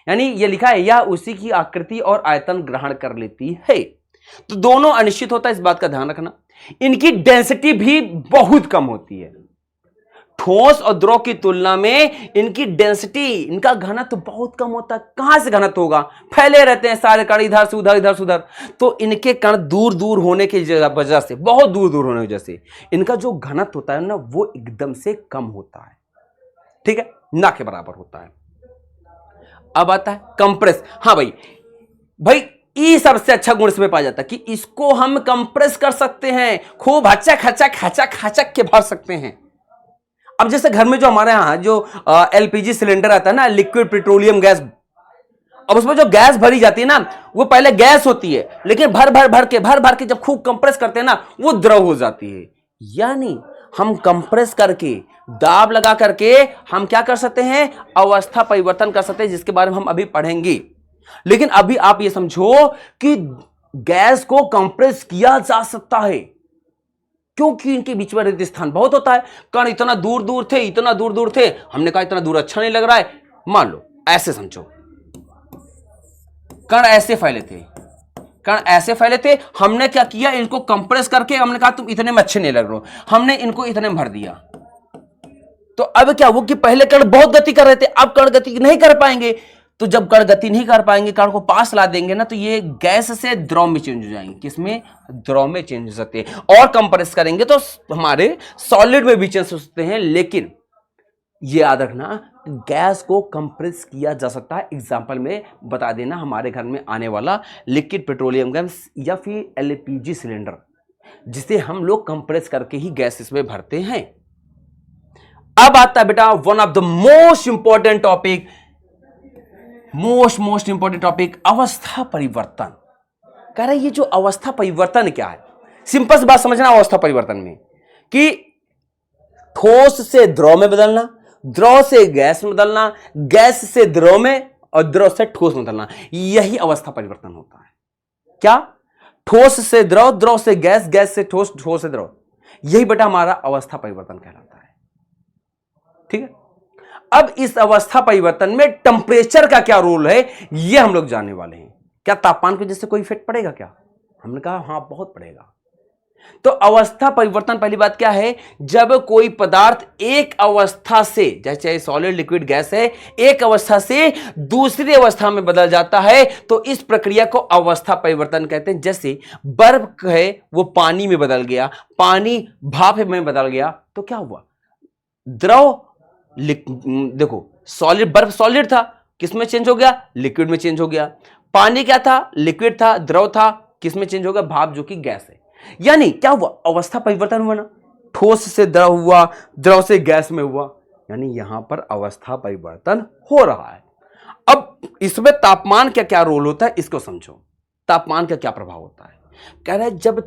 यानी ये लिखा है यह उसी की आकृति और आयतन ग्रहण कर लेती है। तो दोनों अनिश्चित होता है, इस बात का ध्यान रखना। इनकी डेंसिटी भी बहुत कम होती है, ठोस और द्रव की तुलना में इनकी डेंसिटी, इनका घनत्व बहुत कम होता है। कहां से घनत्व होगा, फैले रहते हैं सारे कण इधर से उधर, इधर से उधर, तो इनके कण दूर दूर होने की वजह से, बहुत दूर दूर होने की वजह से इनका जो घनत्व होता है ना वो एकदम से कम होता है, ठीक है, ना के बराबर होता है। अब आता है कंप्रेस। हाँ भाई ये सबसे अच्छा गुण इसमें पाया जाता है कि इसको हम कंप्रेस कर सकते हैं, खूब हचक हचक हचक हचक के भर सकते हैं। अब जैसे घर में जो हमारे यहां जो एलपीजी सिलेंडर आता है ना, लिक्विड पेट्रोलियम गैस, अब उसमें जो गैस भरी जाती है ना वो पहले गैस होती है, लेकिन भर भर के जब खूब कंप्रेस करते हैं ना वो द्रव हो जाती है। यानी हम कंप्रेस करके, दाब लगा करके हम क्या कर सकते हैं, अवस्था परिवर्तन कर सकते हैं, जिसके बारे में हम अभी पढ़ेंगे। लेकिन अभी आप ये समझो कि गैस को कंप्रेस किया जा सकता है, क्योंकि इनके बीच में रिक्त स्थान बहुत होता है। कण इतना दूर दूर थे, इतना दूर दूर थे, हमने कहा इतना दूर अच्छा नहीं लग रहा है। मान लो ऐसे समझो, कण ऐसे फैले थे, कण ऐसे फैले थे, हमने क्या किया, इनको कंप्रेस करके हमने कहा तुम इतने में अच्छे नहीं लग रहे हो, हमने इनको इतने में भर दिया। तो अब क्या वो कि पहले कण बहुत गति कर रहे थे, अब कण गति नहीं कर पाएंगे। तो जब कण गति नहीं कर पाएंगे, कण को पास ला देंगे ना, तो ये गैस से द्रव में चेंज हो जाएंगे। किसमें? द्रव में चेंज हो सकते हैं। और कंप्रेस करेंगे तो हमारे सॉलिड में भी चेंज हो सकते हैं। लेकिन ये याद रखना, गैस को कंप्रेस किया जा सकता है। एग्जांपल में बता देना, हमारे घर में आने वाला लिक्विड पेट्रोलियम गैस या फिर एलपीजी सिलेंडर, जिसे हम लोग कंप्रेस करके ही गैस इसमें भरते हैं। अब आता है बेटा one of the most important topic, most important topic, अवस्था परिवर्तन। कह रहे ये जो अवस्था परिवर्तन क्या है, सिंपल सी बात समझना अवस्था परिवर्तन में, कि ठोस से द्रव में बदलना, द्रव से गैस में बदलना, गैस से द्रव में, और द्रव से ठोस में बदलना, यही अवस्था परिवर्तन होता है। क्या? ठोस से द्रव, द्रव से गैस, गैस से ठोस, ठोस से द्रव, यही बेटा हमारा अवस्था परिवर्तन कहलाता है। ठीक है। अब इस अवस्था परिवर्तन में टेम्परेचर का क्या रोल है, यह हम लोग जानने वाले हैं। क्या तापमान की वजह से कोई इफेक्ट पड़ेगा क्या? हमने कहा हाँ, बहुत पड़ेगा। तो अवस्था परिवर्तन पहली बात क्या है, जब कोई पदार्थ एक अवस्था से, जैसे सॉलिड लिक्विड गैस है, एक अवस्था से दूसरी अवस्था में बदल जाता है, तो इस प्रक्रिया को अवस्था परिवर्तन कहते हैं। जैसे बर्फ है वो पानी में बदल गया, पानी भाप में बदल गया, तो क्या हुआ, द्रव, देखो सॉलिड, बर्फ सॉलिड था, किसमें चेंज हो गया, लिक्विड में चेंज हो गया। पानी क्या था, लिक्विड था, द्रव था, किसमें चेंज हो गया, भाप जो कि गैस है। यानी क्या हुआ, अवस्था परिवर्तन हुआ ना, ठोस से द्रव हुआ, द्रव से गैस में हुआ, यानी यहां पर अवस्था परिवर्तन हो रहा है। अब इसमें तापमान का क्या रोल होता है, इसको समझो। तापमान का क्या प्रभाव होता है? कह रहे हैं जब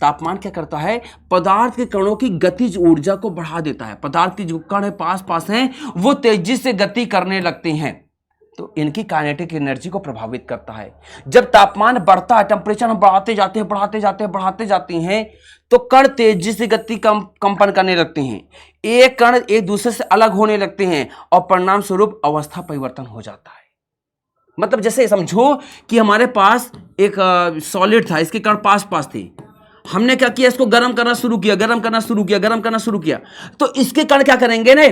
तापमान क्या करता है, पदार्थ के कणों की गतिज ऊर्जा को बढ़ा देता है। पदार्थ के जो कण पास पास हैं वो तेजी से गति करने लगते हैं, तो इनकी काइनेटिक एनर्जी को प्रभावित करता है। जब तापमान बढ़ता है, टेम्परेचर हम बढ़ाते जाते हैं, तो कण तेजी से गति कंपन करने लगते हैं, एक कण एक दूसरे से अलग होने लगते हैं, और परिणाम स्वरूप अवस्था परिवर्तन हो जाता है। मतलब जैसे समझो कि हमारे पास एक सॉलिड था, इसके कण पास पास थे, हमने क्या किया, इसको गर्म करना शुरू किया, तो इसके कण क्या करेंगे ना,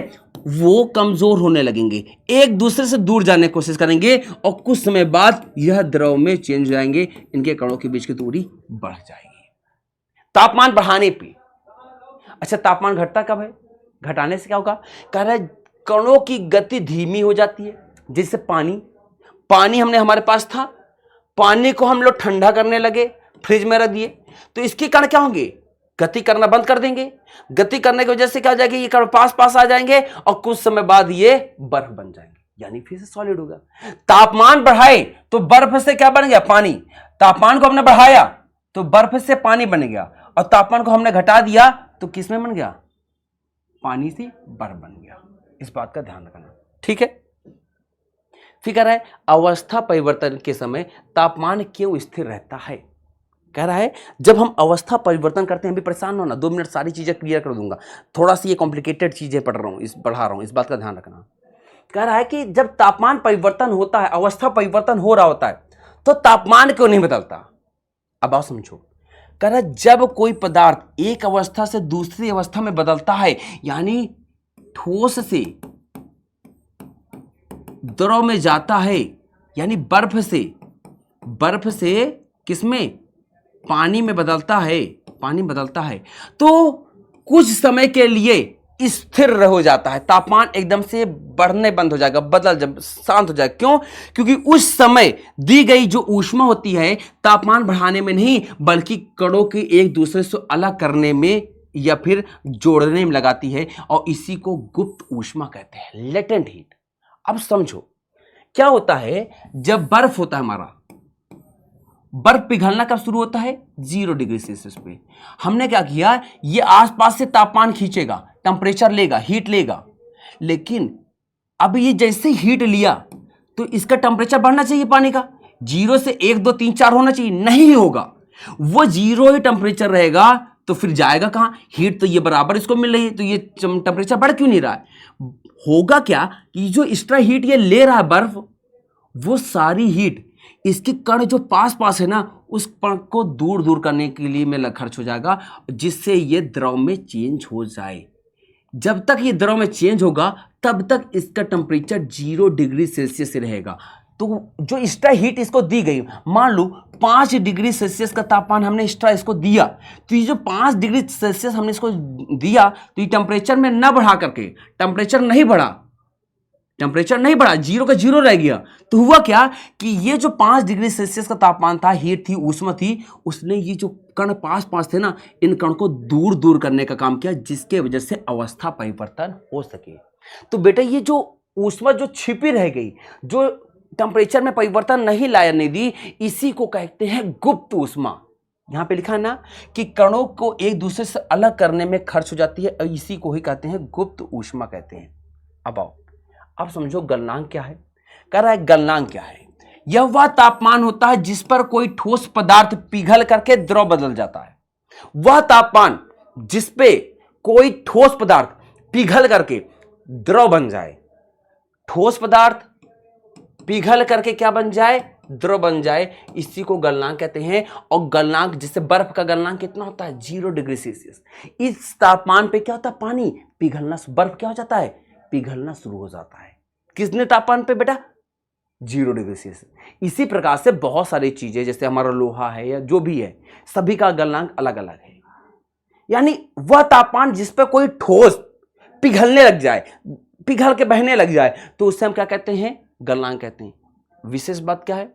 वो कमजोर होने लगेंगे, एक दूसरे से दूर जाने की कोशिश करेंगे, और कुछ समय बाद यह द्रव में चेंज हो जाएंगे, इनके कणों के बीच की दूरी बढ़ जाएगी तापमान बढ़ाने पे। अच्छा, तापमान घटता कब है, घटाने से क्या होगा, कह रहा है कणों की गति धीमी हो जाती है। जैसे पानी हमने हमारे पास था, पानी को हम लोग ठंडा करने लगे, फ्रिज में रख दिए, तो इसके कण क्या होंगे, गति करना बंद कर देंगे। गति करने की वजह से क्या हो जाएगी, ये कण पास पास आ जाएंगे, और कुछ समय बाद ये बर्फ बन जाएंगे, यानी फिर से सॉलिड होगा। तापमान बढ़ाए तो बर्फ से क्या बन गया, पानी। तापमान को हमने बढ़ाया तो बर्फ से पानी बन गया, और तापमान को हमने घटा दिया तो किस में बन गया, पानी से बर्फ बन गया। इस बात का ध्यान रखना, ठीक है। फिर है अवस्था परिवर्तन के समय तापमान क्यों स्थिर रहता है। कह रहा है जब हम अवस्था परिवर्तन करते हैं, भी परेशान हो ना, 2 मिनट सारी चीजें क्लियर कर दूंगा, थोड़ा सी ये कॉम्प्लिकेटेड चीजें बढ़ा रहा हूं, इस बात का ध्यान रखना। कह रहा है कि जब तापमान परिवर्तन होता है, अवस्था परिवर्तन हो रहा होता है, तो तापमान क्यों नहीं बदलता। अब आप समझो, कह रहा है जब कोई पदार्थ एक अवस्था से दूसरी अवस्था में बदलता है, यानी ठोस से द्रव में जाता है, यानी बर्फ से किसमें, पानी में बदलता है, तो कुछ समय के लिए स्थिर हो जाता है, तापमान एकदम से बढ़ने बंद हो जाएगा, जब शांत हो जाएगा। क्यों? क्योंकि उस समय दी गई जो ऊष्मा होती है तापमान बढ़ाने में नहीं, बल्कि कणों की एक दूसरे से अलग करने में या फिर जोड़ने में लगाती है, और इसी को गुप्त ऊष्मा कहते हैं, लेटेंट हीट। अब समझो क्या होता है, जब बर्फ होता है हमारा, बर्फ पिघलना कब शुरू होता है, 0 डिग्री सेल्सियस पे। हमने क्या किया, ये आसपास से तापमान खींचेगा, टेम्परेचर लेगा, हीट लेगा, लेकिन अब ये जैसे हीट लिया तो इसका टेम्परेचर बढ़ना चाहिए, पानी का 0 से 1 2 3 4 होना चाहिए, नहीं होगा, वो 0 ही टेम्परेचर रहेगा, तो फिर जाएगा कहां? हीट तो ये बराबर इसको मिल रही है, तो ये टेम्परेचर बढ़ क्यों नहीं रहा है? होगा क्या कि जो एक्स्ट्रा हीट ये ले रहा है बर्फ, वो सारी हीट इसके कण जो पास पास है ना, उस कण को दूर दूर करने के लिए में खर्च हो जाएगा, जिससे ये द्रव में चेंज हो जाए। जब तक ये द्रव में चेंज होगा तब तक इसका टेम्परेचर 0 डिग्री सेल्सियस रहेगा। तो जो एक्स्ट्रा हीट इसको दी गई, मान लो 5 डिग्री सेल्सियस का तापमान हमने एक्स्ट्रा इसको दिया, तो ये जो 5 डिग्री सेल्सियस हमने इसको दिया, तो ये टेम्परेचर में न बढ़ा करके, टेम्परेचर नहीं बढ़ा, 0 का 0 रह गया। तो हुआ क्या कि ये जो 5 डिग्री सेल्सियस का तापमान था, हीट थी, ऊष्मा थी, उसने ये जो कण पास पास थे ना, इन कण को दूर दूर करने का काम किया, जिसके वजह से अवस्था परिवर्तन हो सके। तो बेटा ये जो ऊष्मा जो छिपी रह गई, जो टेम्परेचर में परिवर्तन नहीं लाने दी, इसी को कहते हैं गुप्त ऊष्मा। यहां पे लिखा है ना कि कणों को एक दूसरे से अलग करने में खर्च हो जाती है, और इसी को ही कहते हैं गुप्त ऊष्मा कहते हैं। अब आओ, अब समझो गलनांक क्या है। कह रहा है गलनांक क्या है? यह वह तापमान होता है जिस पर कोई ठोस पदार्थ पिघल करके द्रव बदल जाता है। वह तापमान जिस पे कोई ठोस पदार्थ पिघल करके द्रव बन जाए। ठोस पदार्थ पिघल करके क्या बन जाए? द्रव बन जाए, इसी को गलनांक कहते हैं। और गलनांक, जिससे बर्फ का गलनांक कितना होता है? 0 डिग्री सेल्सियस। इस तापमान पे क्या होता है? पानी पिघलना, बर्फ क्या हो जाता है? पिघलना शुरू हो जाता है। कितने तापमान पे बेटा? 0 डिग्री सेल्सियस। इसी प्रकार से बहुत सारी चीजें, जैसे हमारा लोहा है या जो भी है, सभी का गलनांक अलग अलग है। यानी वह तापमान जिस पर कोई ठोस पिघलने लग जाए, पिघल के बहने लग जाए, तो उससे हम क्या कहते हैं? गलनांक कहते हैं। विशेष बात क्या है?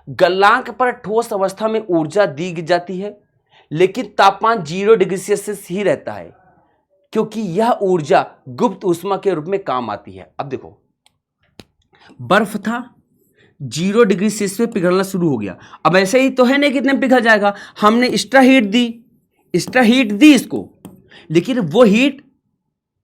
गलनांक पर ठोस अवस्था में ऊर्जा दी जाती है, लेकिन तापमान 0 डिग्री सेल्सियस ही रहता है, क्योंकि यह ऊर्जा गुप्त ऊष्मा के रूप में काम आती है। अब देखो, बर्फ था, 0 डिग्री सेल्सियस पे पिघलना शुरू हो गया। अब ऐसे ही तो है नहीं कितने में पिघल जाएगा। हमने एक्स्ट्रा हीट दी इसको, लेकिन वो हीट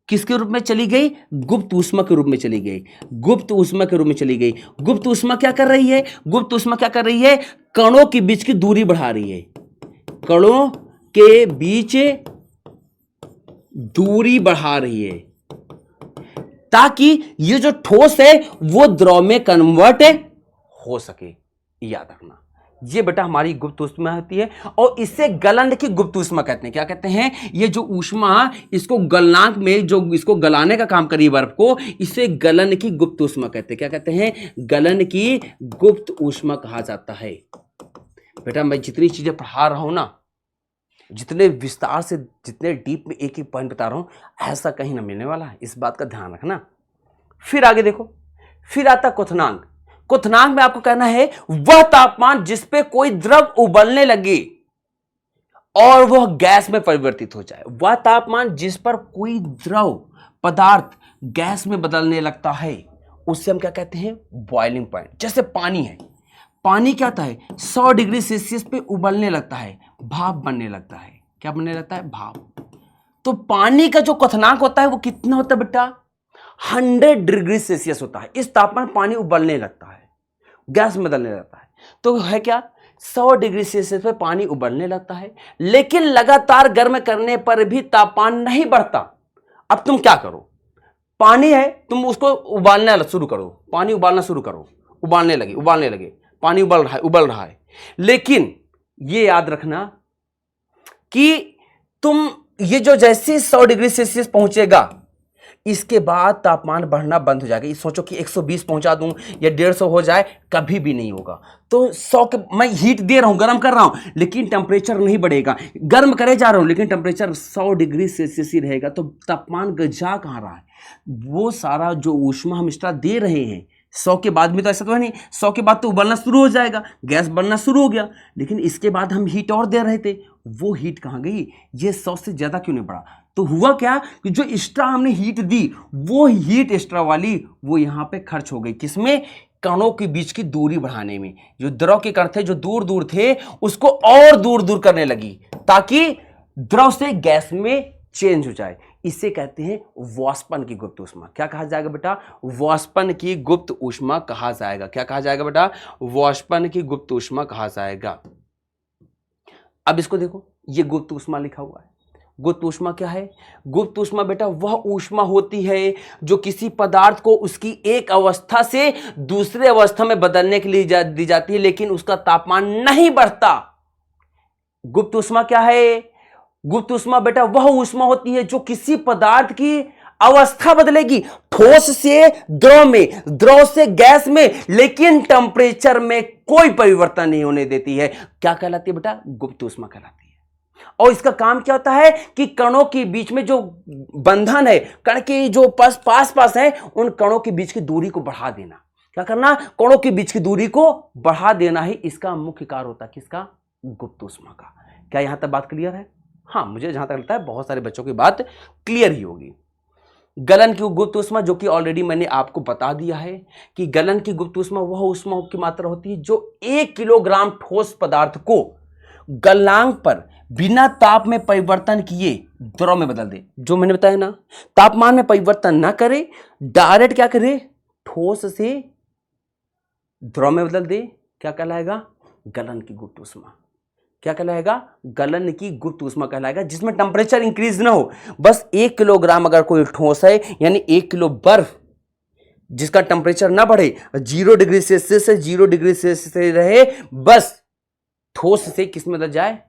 किसके रूप में चली गई? गुप्त ऊष्मा के रूप में चली गई। गुप्त ऊष्मा के रूप में चली गई। गुप्त ऊष्मा क्या कर रही है? गुप्त ऊष्मा क्या कर रही है? कणों के बीच की दूरी बढ़ा रही है। कणों के बीच दूरी बढ़ा रही है, ताकि ये जो ठोस है वो द्रव में कन्वर्ट हो सके। याद रखना, ये बेटा हमारी गुप्त ऊष्मा होती है, और इससे गलन की गुप्त ऊष्मा कहते हैं। क्या कहते हैं? ये जो ऊष्मा, इसको गलनांक में जो इसको गलाने का काम करी बर्फ को, इसे गलन की गुप्त ऊष्मा कहते हैं। क्या कहते हैं? गलन की गुप्त ऊष्मा कहा जाता है। बेटा मैं जितनी चीजें पढ़ा रहा हूं ना, जितने विस्तार से, जितने डीप में एक ही पॉइंट बता रहा हूं, ऐसा कहीं ना मिलने वाला है, इस बात का ध्यान रखना। फिर आगे देखो, फिर आता क्वथनांक। क्वथनांक में आपको कहना है वह तापमान जिस पे कोई द्रव उबलने लगे और वह गैस में परिवर्तित हो जाए। वह तापमान जिस पर कोई द्रव पदार्थ गैस में बदलने लगता है, उससे हम क्या कहते हैं? Boiling point. जैसे पानी है, पानी क्या होता है? 100 डिग्री सेल्सियस पे उबलने लगता है, भाप बनने लगता है। क्या बनने लगता है? भाप। तो पानी का जो क्वथनांक होता है वो कितना होता है बेटा? 100 डिग्री सेल्सियस होता है। इस तापमान पानी उबलने लगता है, गैस में बदलने लगता है। तो है क्या? 100 डिग्री सेल्सियस पे पानी उबलने लगता है, लेकिन लगातार गर्म करने पर भी तापमान नहीं बढ़ता। अब तुम क्या करो? पानी है, तुम उसको उबालना शुरू करो, पानी उबालना शुरू करो, उबालने लगे, पानी उबल रहा है। लेकिन ये याद रखना कि तुम ये जो जैसे 100 डिग्री सेल्सियस पहुंचेगा, इसके बाद तापमान बढ़ना बंद हो जाएगा। सोचो कि 120 पहुंचा दूं या 150 हो जाए, कभी भी नहीं होगा। तो 100 के मैं हीट दे रहा हूं, गर्म कर रहा हूं, लेकिन टेम्परेचर नहीं बढ़ेगा। गर्म करे जा रहा हूं, लेकिन टेम्परेचर 100 डिग्री सेल्सियस ही रहेगा। तो तापमान जा कहां रहा है? वो सारा जो ऊष्मा हम एक्स्ट्रा दे रहे हैं, 100 के बाद में तो ऐसा तो है नहीं, 100 के बाद तो उबलना शुरू हो जाएगा, गैस बनना शुरू हो गया, लेकिन इसके बाद हम हीट और दे रहे थे, वो हीट कहां गई? ये 100 से ज्यादा क्यों नहीं बढ़ा? तो हुआ क्या कि जो एक्स्ट्रा हमने हीट दी, वो हीट एक्स्ट्रा वाली वो यहां पे खर्च हो गई। किसमें? कणों के बीच की दूरी बढ़ाने में। जो द्रव के कण थे, जो दूर दूर थे, उसको और दूर दूर करने लगी, ताकि द्रव से गैस में चेंज हो जाए। इसे कहते हैं वाष्पन की गुप्त ऊष्मा। क्या कहा जाएगा बेटा? वाष्पन की गुप्त ऊष्मा कहा जाएगा। क्या कहा जाएगा बेटा? वाष्पन की गुप्त ऊष्मा कहा जाएगा। अब इसको देखो, ये गुप्त ऊष्मा लिखा हुआ है। गुप्त ऊष्मा क्या है? गुप्त ऊष्मा बेटा वह ऊष्मा होती है जो किसी पदार्थ को उसकी एक अवस्था से दूसरे अवस्था में बदलने के लिए दी जाती है, लेकिन उसका तापमान नहीं बढ़ता। गुप्त ऊष्मा क्या है? गुप्त ऊष्मा बेटा वह ऊष्मा होती है जो किसी पदार्थ की अवस्था बदलेगी, ठोस से द्रव में, द्रव से गैस में, लेकिन टेंपरेचर में कोई परिवर्तन नहीं होने देती है। क्या कहलाती है बेटा? गुप्त ऊष्मा कहलाती है। और इसका काम क्या होता है कि कणों के बीच में जो बंधन है, कण के जो पास है, उन कणों के बीच की दूरी को बढ़ा देना। क्या करना? कणों के बीच की दूरी को बढ़ा देना ही इसका मुख्य कार्य होता है। किसका? गुप्त ऊष्मा का। क्या यहां तक बात क्लियर है? हाँ, मुझे जहां तक लगता है बहुत सारे बच्चों की बात क्लियर ही होगी। गलन की गुप्त ऊष्मा, जो कि ऑलरेडी मैंने आपको बता दिया है कि गलन की गुप्त ऊष्मा वह ऊष्मा की मात्रा होती है जो 1 किलोग्राम ठोस पदार्थ को गलनांक पर बिना ताप में परिवर्तन किए द्रव में बदल दे। जो मैंने बताया ना, तापमान में परिवर्तन ना करे, डायरेक्ट क्या करे? ठोस से द्रव में बदल दे। क्या कहलाएगा? गलन की गुप्त ऊष्मा। क्या कहलाएगा? गलन की गुप्त ऊष्मा कहलाएगा, जिसमें टेंपरेचर इंक्रीज ना हो। बस 1 किलोग्राम अगर कोई ठोस है, यानी 1 किलो बर्फ जिसका टेंपरेचर ना बढ़े, 0 डिग्री सेल्सियस से 0 डिग्री सेल्सियस से रहे, बस ठोस से किस में बदल जाए?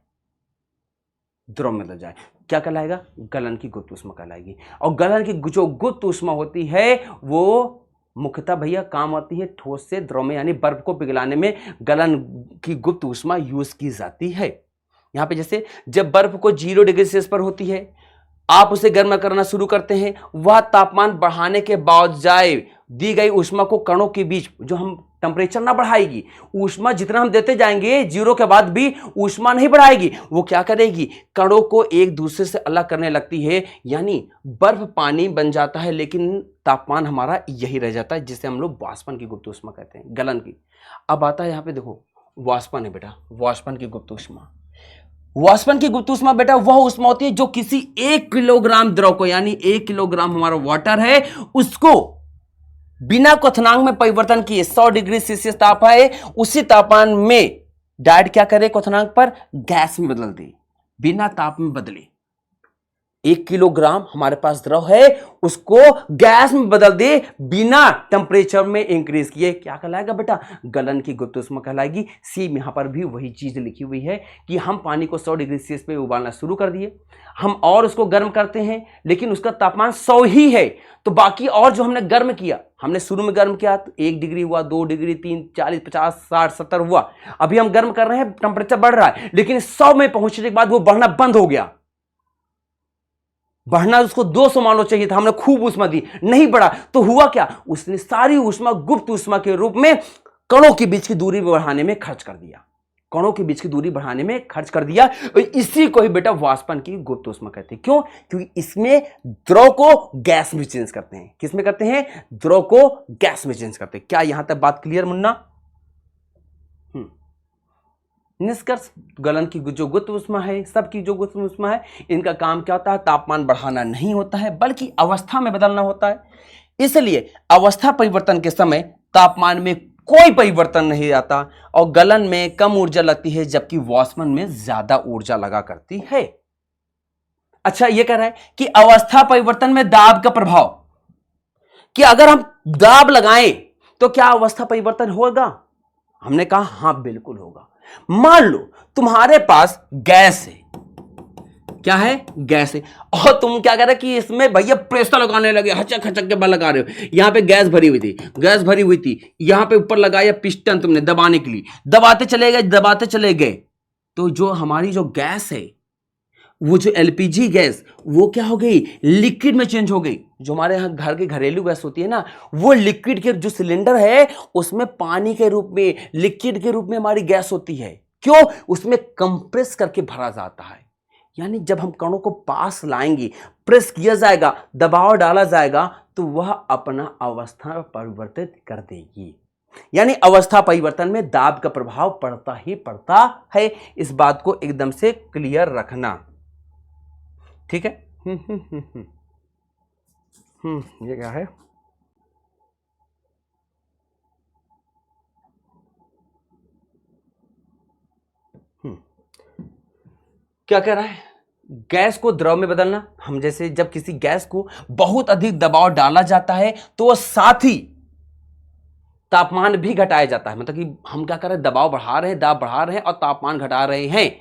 द्रव में बदल जाए। क्या कहलाएगा? गलन की गुप्त ऊष्मा कहलाएगी। और गलन की जो गुप्त ऊष्मा होती है वो मुख्यतः भैया काम आती है ठोस से द्रव में, यानी बर्फ को पिघलाने में गलन की गुप्त ऊष्मा यूज की जाती है। यहां पे जैसे जब बर्फ को 0 डिग्री सेल्सियस पर होती है, आप उसे गर्म करना शुरू करते हैं, वह तापमान बढ़ाने के बावजूद दी गई ऊष्मा को कणों के बीच, जो हम टेंपरेचर ना बढ़ाएगी, ऊष्मा जितना हम देते जाएंगे 0 के बाद भी ऊष्मा नहीं बढ़ाएगी। वो क्या करेगी? कणों को एक दूसरे से अलग करने लगती है, यानी बर्फ पानी बन जाता है, लेकिन तापमान हमारा यही रह जाता है, जिसे हम लोग वाष्पन की गुप्त ऊष्मा कहते हैं, गलन की। अब आता है यहां पे देखो, वाष्पन है बेटा, वाष्पन की गुप्त ऊष्मा। वाष्पन की गुप्त ऊष्मा बेटा वह ऊष्मा होती है जो किसी 1 किलोग्राम द्रव को, यानी 1 किलोग्राम हमारा वाटर है, उसको बिना क्वथनांक में परिवर्तन किए 100 डिग्री सेल्सियस ताप है, उसी तापमान में डायरेक्ट क्या करे? क्वथनांक पर गैस में बदल दे, बिना ताप में बदले। 1 किलोग्राम हमारे पास द्रव है, उसको गैस में बदल दे बिना टेंपरेचर में इंक्रीज किए। क्या कहलाएगा बेटा? गलन की गुप्त ऊष्मा कहलाएगी। सेम यहां पर भी वही चीज लिखी हुई है कि हम पानी को 100 डिग्री सेल्सियस पे उबालना शुरू कर दिए, हम और उसको गर्म करते हैं, लेकिन उसका तापमान 100 ही है, तो बाकी और जो हमने गर्म किया, हमने शुरू में गर्म किया तो 1 डिग्री हुआ, 2 डिग्री, 3, 40, 50, 60, 70 हुआ। अभी हम गर्म कर रहे हैं, टेंपरेचर बढ़ रहा है, लेकिन 100 में पहुंचने के बाद वो बढ़ना बंद हो गया। बढ़ना उसको 200 मान लो चाहिए था, हमने खूब ऊष्मा दी, नहीं बढ़ा, तो हुआ क्या? उसने सारी ऊष्मा गुप्त ऊष्मा के रूप में कणों के बीच की दूरी बढ़ाने में खर्च कर दिया, कणों के बीच की दूरी बढ़ाने में खर्च कर दिया। इसी को ही बेटा वाष्पन की गुप्त ऊष्मा कहते हैं। क्यों? क्योंकि इसमें द्रव को गैस में चेंज करते हैं। किस में करते हैं? द्रव को गैस में चेंज करते हैं। क्या यहां तक बात क्लियर मुन्ना? निष्कर्ष, गलन की जो गुप्त ऊष्मा है, सबकी जो गुप्त ऊष्मा है, इनका काम क्या होता है? तापमान बढ़ाना नहीं होता है, बल्कि अवस्था में बदलना होता है। इसलिए अवस्था परिवर्तन के समय तापमान में कोई परिवर्तन नहीं आता और गलन में कम ऊर्जा लगती है, जबकि वाष्पन में ज्यादा ऊर्जा लगा करती है। अच्छा, यह कह रहा है कि अवस्था परिवर्तन में दाब का प्रभाव, कि अगर हम दाब लगाएं तो क्या अवस्था परिवर्तन होगा? हमने कहा हां बिल्कुल होगा। मान लो तुम्हारे पास गैस है, क्या है? गैस है, और तुम क्या कर रहे कि इसमें भैया प्रेशर लगाने लगे, हचक हचक के बल लगा रहे हो। यहां पे गैस भरी हुई थी, गैस भरी हुई थी, यहां पे ऊपर लगाया पिस्टन तुमने दबाने के लिए, दबाते चले गए, दबाते चले गए, तो जो हमारी जो गैस है, वो जो एलपीजी गैस, वो क्या हो गई? लिक्विड में चेंज हो गई। जो हमारे यहाँ घर की घरेलू गैस होती है ना, वो लिक्विड के जो सिलेंडर है उसमें पानी के रूप में, लिक्विड के रूप में हमारी गैस होती है। क्यों? उसमें कंप्रेस करके भरा जाता है। यानी जब हम कणों को पास लाएंगे, प्रेस किया जाएगा, दबाव डाला जाएगा, तो वह अपना अवस्था परिवर्तित कर देगी। यानी अवस्था परिवर्तन में दाब का प्रभाव पड़ता ही पड़ता है। इस बात को एकदम से क्लियर रखना, ठीक है? ये क्या है? क्या कह रहा है, गैस को द्रव में बदलना। हम जैसे जब किसी गैस को बहुत अधिक दबाव डाला जाता है तो वह साथ ही तापमान भी घटाया जाता है। मतलब कि हम क्या कर रहे हैं, दबाव बढ़ा रहे हैं, दाब बढ़ा रहे हैं और तापमान घटा रहे हैं।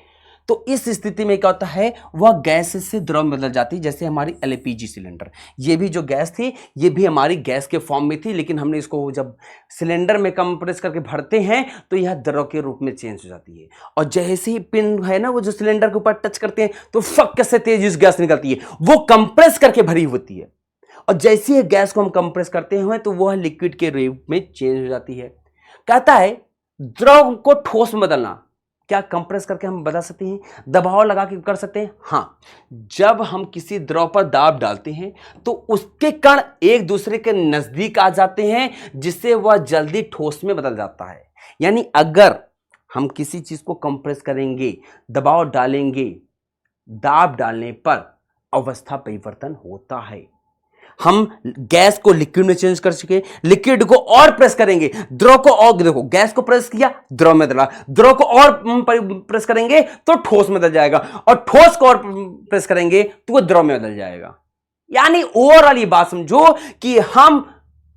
तो इस स्थिति में क्या होता है, वह गैस से द्रव में बदल जाती है। जैसे हमारी एलपीजी सिलेंडर, ये भी जो गैस थी ये भी हमारी गैस के फॉर्म में थी, लेकिन हमने इसको जब सिलेंडर में कंप्रेस करके भरते हैं तो यह द्रव के रूप में चेंज हो जाती है। और जैसे ही पिन है ना, वो जो सिलेंडर के ऊपर टच करते हैं तो फक से तेज गैस निकलती है, वो कंप्रेस करके भरी होती है। और जैसे ही गैस को हम कंप्रेस करते हैं तो वह लिक्विड के रूप में चेंज हो जाती है। कहता है द्रव को ठोस में बदलना, क्या कंप्रेस करके हम बदल सकते हैं, दबाव लगा के कर सकते हैं? हाँ, जब हम किसी द्रव पर दाब डालते हैं तो उसके कण एक दूसरे के नजदीक आ जाते हैं, जिससे वह जल्दी ठोस में बदल जाता है। यानी अगर हम किसी चीज को कंप्रेस करेंगे, दबाव डालेंगे, दाब डालने पर अवस्था परिवर्तन होता है। हम गैस को लिक्विड में चेंज कर सके, लिक्विड को और प्रेस करेंगे, द्रव को और, देखो गैस को प्रेस किया द्रव में बदला, द्रव को और प्रेस करेंगे तो ठोस में बदल जाएगा, और ठोस को और प्रेस करेंगे तो वो द्रव में बदल जाएगा। यानी ओवरऑल ये बात समझो कि हम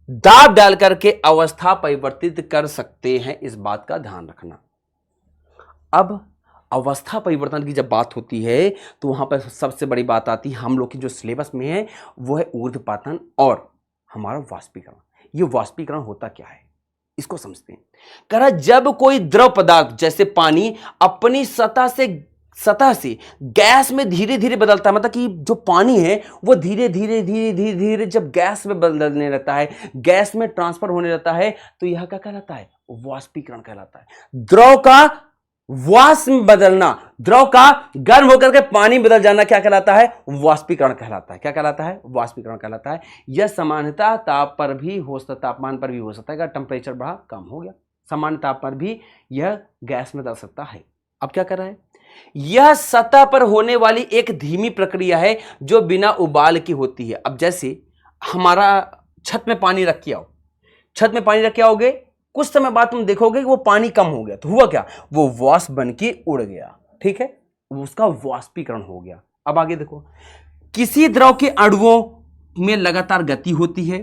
दाब डाल करके अवस्था परिवर्तित कर सकते हैं, इस बात का ध्यान रखना। अब अवस्था परिवर्तन की जब बात होती है तो वहां पर सबसे बड़ी बात आती है, हम लोग की जो सिलेबस में है वो है ऊर्ध्वपातन और हमारा वाष्पीकरण। ये वाष्पीकरण होता क्या है इसको समझते हैं। कह रहा जब कोई द्रव पदार्थ जैसे पानी अपनी सतह से गैस में धीरे धीरे बदलता है, मतलब कि जो पानी है वो धीरे धीरे धीरे धीरे धीरे जब गैस में बदलने लगता है, गैस में ट्रांसफर होने लगता है, तो यह क्या कहलाता है, वाष्पीकरण कहलाता है। द्रव का वाष्प में बदलना, द्रव का गर्म होकर के पानी बदल जाना क्या कहलाता है, वाष्पीकरण कहलाता है। क्या कहलाता है, वाष्पीकरण कहलाता है। यह सामान्यतः ताप पर भी हो सकता, तापमान पर भी हो सकता है, अगर टेम्परेचर बढ़ा कम हो गया, सामान्य ताप पर भी यह गैस में बदल सकता है। अब क्या कर रहा है, यह सतह पर होने वाली एक धीमी प्रक्रिया है जो बिना उबाल की होती है। अब जैसे हमारा छत में पानी रख के आओ, छत में पानी रख के आओगे, कुछ समय बाद तुम देखोगे कि वो पानी कम हो गया, तो हुआ क्या, वो वाष्प बन के उड़ गया, ठीक है, उसका वाष्पीकरण हो गया। अब आगे देखो, किसी द्रव के अणुओं में लगातार गति होती है,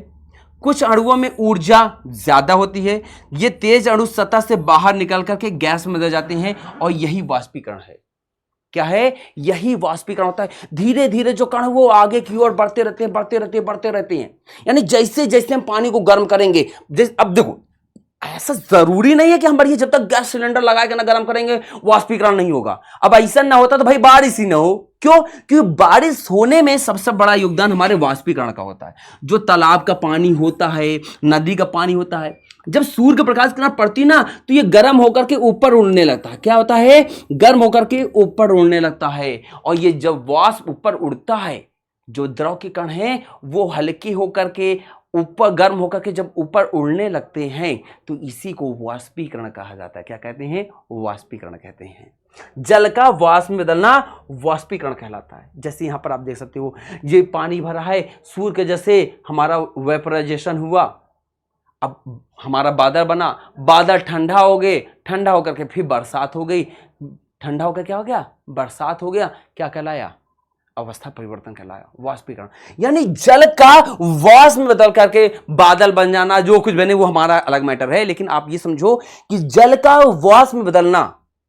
कुछ अणुओं में ऊर्जा ज्यादा होती है, ये तेज अणु सतह से बाहर निकल करके गैस में बदल जाते हैं, और यही वाष्पीकरण है। क्या है, यही वाष्पीकरण होता है। धीरे धीरे जो कण वो आगे की ओर बढ़ते रहते हैं, बढ़ते रहते हैं, बढ़ते रहते हैं। यानी जैसे जैसे हम पानी को गर्म करेंगे, अब देखो ऐसा जरूरी नहीं है कि हम बढ़िया जब तक गैस सिलेंडर लगा के ना गर्म करेंगे वाष्पीकरण नहीं होगा। अब ऐसा ना होता तो भाई बारिश ही ना हो। क्यों, क्योंकि बारिश होने में सबसे बड़ा योगदान हमारे वाष्पीकरण का होता है। जो तालाब का पानी होता है, नदी का पानी होता है, जब सूर्य के प्रकाश किरण पड़ती ना तो ये गर्म होकर के ऊपर उड़ने लगता है। क्या होता है, गर्म होकर के ऊपर उड़ने लगता है। और ये जब वाष्प ऊपर उड़ता है, जो द्रव के कण हैं वो हल्के होकर के ऊपर गर्म होकर के जब ऊपर उड़ने लगते हैं, तो इसी को वाष्पीकरण कहा जाता है। क्या कहते हैं, वाष्पीकरण कहते हैं। जल का वाष्प में बदलना वाष्पीकरण कहलाता है। जैसे यहां पर आप देख सकते हो, ये पानी भरा है, सूर्य के जैसे हमारा वेपराइजेशन हुआ, अब हमारा बादल बना, बादल ठंडा हो गए, ठंडा होकर के फिर बरसात हो गई, ठंडा होकर क्या हो गया, बरसात हो गया, क्या कहलाया, अवस्था परिवर्तन कहलाया, वाष्पीकरण। यानी जल का वाष्प में बदल करके बादल बन जाना, जो कुछ बने वो हमारा अलग मैटर है, लेकिन आप ये समझो कि जल का वाष्प में बदलना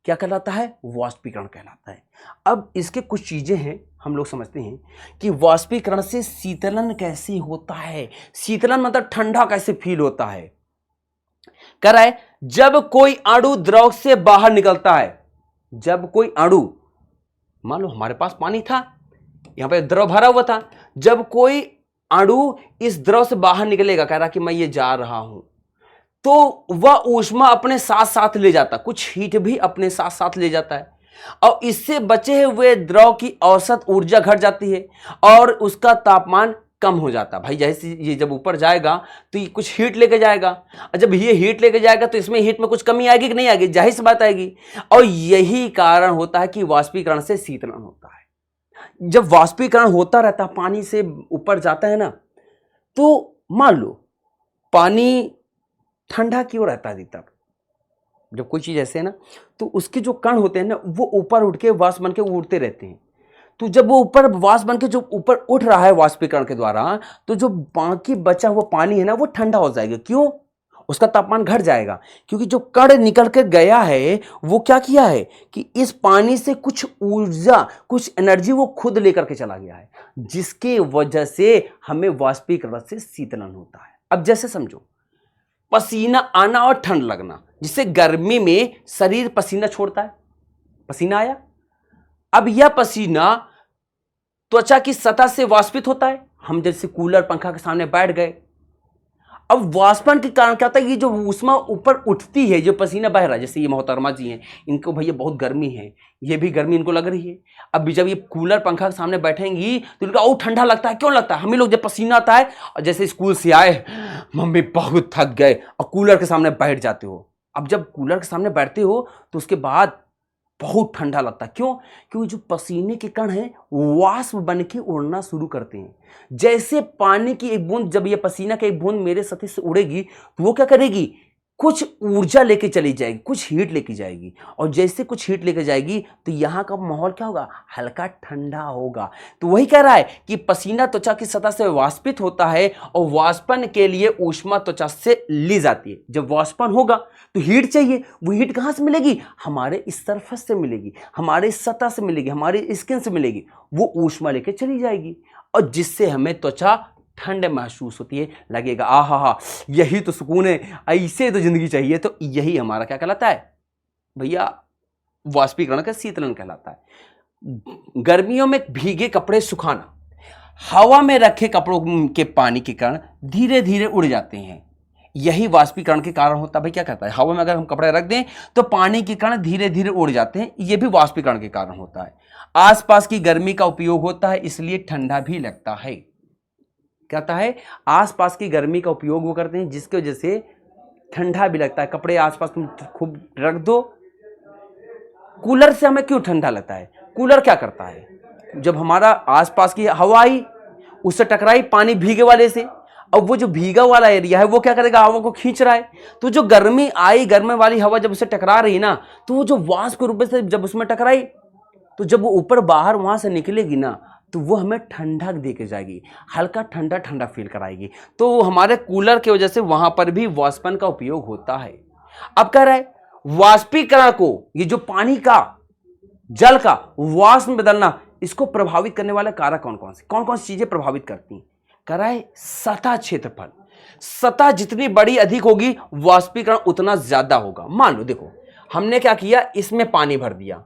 क्या कहलाता है, वाष्पीकरण कहलाता है। अब इसके कुछ चीजें हैं, हम लोग समझते हैं कि वाष्पीकरण से शीतलन कैसे होता है। शीतलन मतलब ठंडा कैसे फील होता है। कह रहा है जब कोई अणु द्रव से बाहर निकलता है, जब कोई अणु, मान लो हमारे पास पानी था, यहां पे द्रव भरा हुआ था, जब कोई अणु इस द्रव से बाहर निकलेगा, कह रहा कि मैं ये जा रहा हूं, तो वह ऊष्मा अपने साथ साथ ले जाता, कुछ हीट भी अपने साथ साथ ले जाता है, और इससे बचे हुए द्रव की औसत ऊर्जा घट जाती है और उसका तापमान कम हो जाता है। भाई जैसे ये जब ऊपर जाएगा तो ये कुछ हीट लेके जाएगा, और जब ये हीट लेके जाएगा तो इसमें हीट में कुछ कमी आएगी कि नहीं आएगी, जाहिर सी बात आएगी। और यही कारण होता है कि वाष्पीकरण से शीतलन होता है। जब वाष्पीकरण होता रहता है, पानी से ऊपर जाता है ना, तो मान लो पानी ठंडा क्यों रहता है अधिकतर, जब कोई चीज़ ऐसे है ना, तो उसके जो कण होते हैं ना, वो ऊपर उठ के वाष्प बन के उड़ते रहते हैं। तो जब वो ऊपर वाष्प बन के जो ऊपर उठ रहा है वाष्पीकरण के द्वारा, तो जो बाकी बचा हुआ पानी है ना, वो ठंडा हो जाएगा। क्यों? उसका तापमान घट जाएगा, क्योंकि जो कण निकल के गया है वो क्या किया है कि इस पानी से कुछ ऊर्जा, कुछ एनर्जी वो खुद लेकर के चला गया है, जिसके वजह से हमें वाष्पीकरण से शीतलन होता है। अब जैसे समझो, पसीना आना और ठंड लगना, जिससे गर्मी में शरीर पसीना छोड़ता है, पसीना आया, अब यह पसीना त्वचा की सतह से वाष्पित होता है। हम जैसे कूलर पंखा के सामने बैठ गए, अब वाष्पन के कारण क्या होता है, ये जो ऊष्मा ऊपर उठती है, जो पसीना बह रहा है, जैसे ये मोहतरमा जी हैं, इनको भैया बहुत गर्मी है, ये भी गर्मी इनको लग रही है। अब जब ये कूलर पंखा के सामने बैठेंगी तो इनका ठंडा लगता है। क्यों लगता है? हम ही लोग जब पसीना आता है और जैसे स्कूल से आए, मम्मी बहुत थक गए, और कूलर के सामने बैठ जाते हो। अब जब कूलर के सामने बैठते हो तो उसके बाद बहुत ठंडा लगता है। क्यों? क्योंकि जो पसीने के कण हैं वाष्प बन के उड़ना शुरू करते हैं। जैसे पानी की एक बूंद, जब ये पसीना की एक बूंद मेरे सतह से उड़ेगी तो वो क्या करेगी, कुछ ऊर्जा लेके चली जाएगी, कुछ हीट लेके जाएगी, और जैसे कुछ हीट लेके जाएगी तो यहाँ का माहौल क्या होगा, हल्का ठंडा होगा। तो वही कह रहा है कि पसीना त्वचा की सतह से वाष्पित होता है और वाष्पन के लिए ऊष्मा त्वचा से ली जाती है। जब वाष्पन होगा तो हीट चाहिए, वो हीट कहाँ से मिलेगी, हमारे इस सरफेस से मिलेगी, हमारे सतह से मिलेगी, हमारे स्किन से मिलेगी, वो ऊष्मा लेके चली जाएगी, और जिससे हमें त्वचा ठंड महसूस होती है। लगेगा आहा, यही तो सुकून है, ऐसे तो जिंदगी चाहिए। तो यही हमारा क्या कहलाता है भैया, वाष्पीकरण का शीतलन कहलाता है। गर्मियों में भीगे कपड़े सुखाना, हवा में रखे कपड़ों के पानी के कारण धीरे धीरे उड़ जाते हैं, यही वाष्पीकरण के कारण होता है। भाई क्या कहता है, हवा में अगर हम कपड़े रख दें तो पानी के कण धीरे धीरे उड़ जाते हैं, यह भी वाष्पीकरण के कारण होता है। आसपास की गर्मी का उपयोग होता है, इसलिए ठंडा भी लगता है। कहता है आसपास की गर्मी का उपयोग वो करते हैं, जिसकी वजह से ठंडा भी लगता है। कपड़े आसपास तुम खूब रख दो। कूलर से हमें क्यों ठंडा लगता है? कूलर क्या करता है, जब हमारा आसपास की हवा आई, उससे टकराई पानी भीगे वाले से, अब वो जो भीगा वाला एरिया है वो क्या करेगा, हवा को खींच रहा है। तो जो गर्मी आई, गर्मी वाली हवा जब उससे टकरा रही ना, तो वो जो वाष्प के रूप से जब उसमें टकराई, तो जब वो ऊपर बाहर वहां से निकलेगी ना, तो वो हमें ठंडक दे के जाएगी, हल्का ठंडा ठंडा फील कराएगी। तो हमारे कूलर की वजह से वहां पर भी वाष्पन का उपयोग होता है। अब कह रहा है वाष्पीकरण को, ये जो पानी का, जल का वाष्प में बदलना, इसको प्रभावित करने वाले कारक कौन कौन सी चीजें प्रभावित करती हैं? कह रहा है सतह क्षेत्रफल। सतह जितनी बड़ी अधिक होगी, वाष्पीकरण उतना ज्यादा होगा। मान लो देखो, हमने क्या किया, इसमें पानी भर दिया,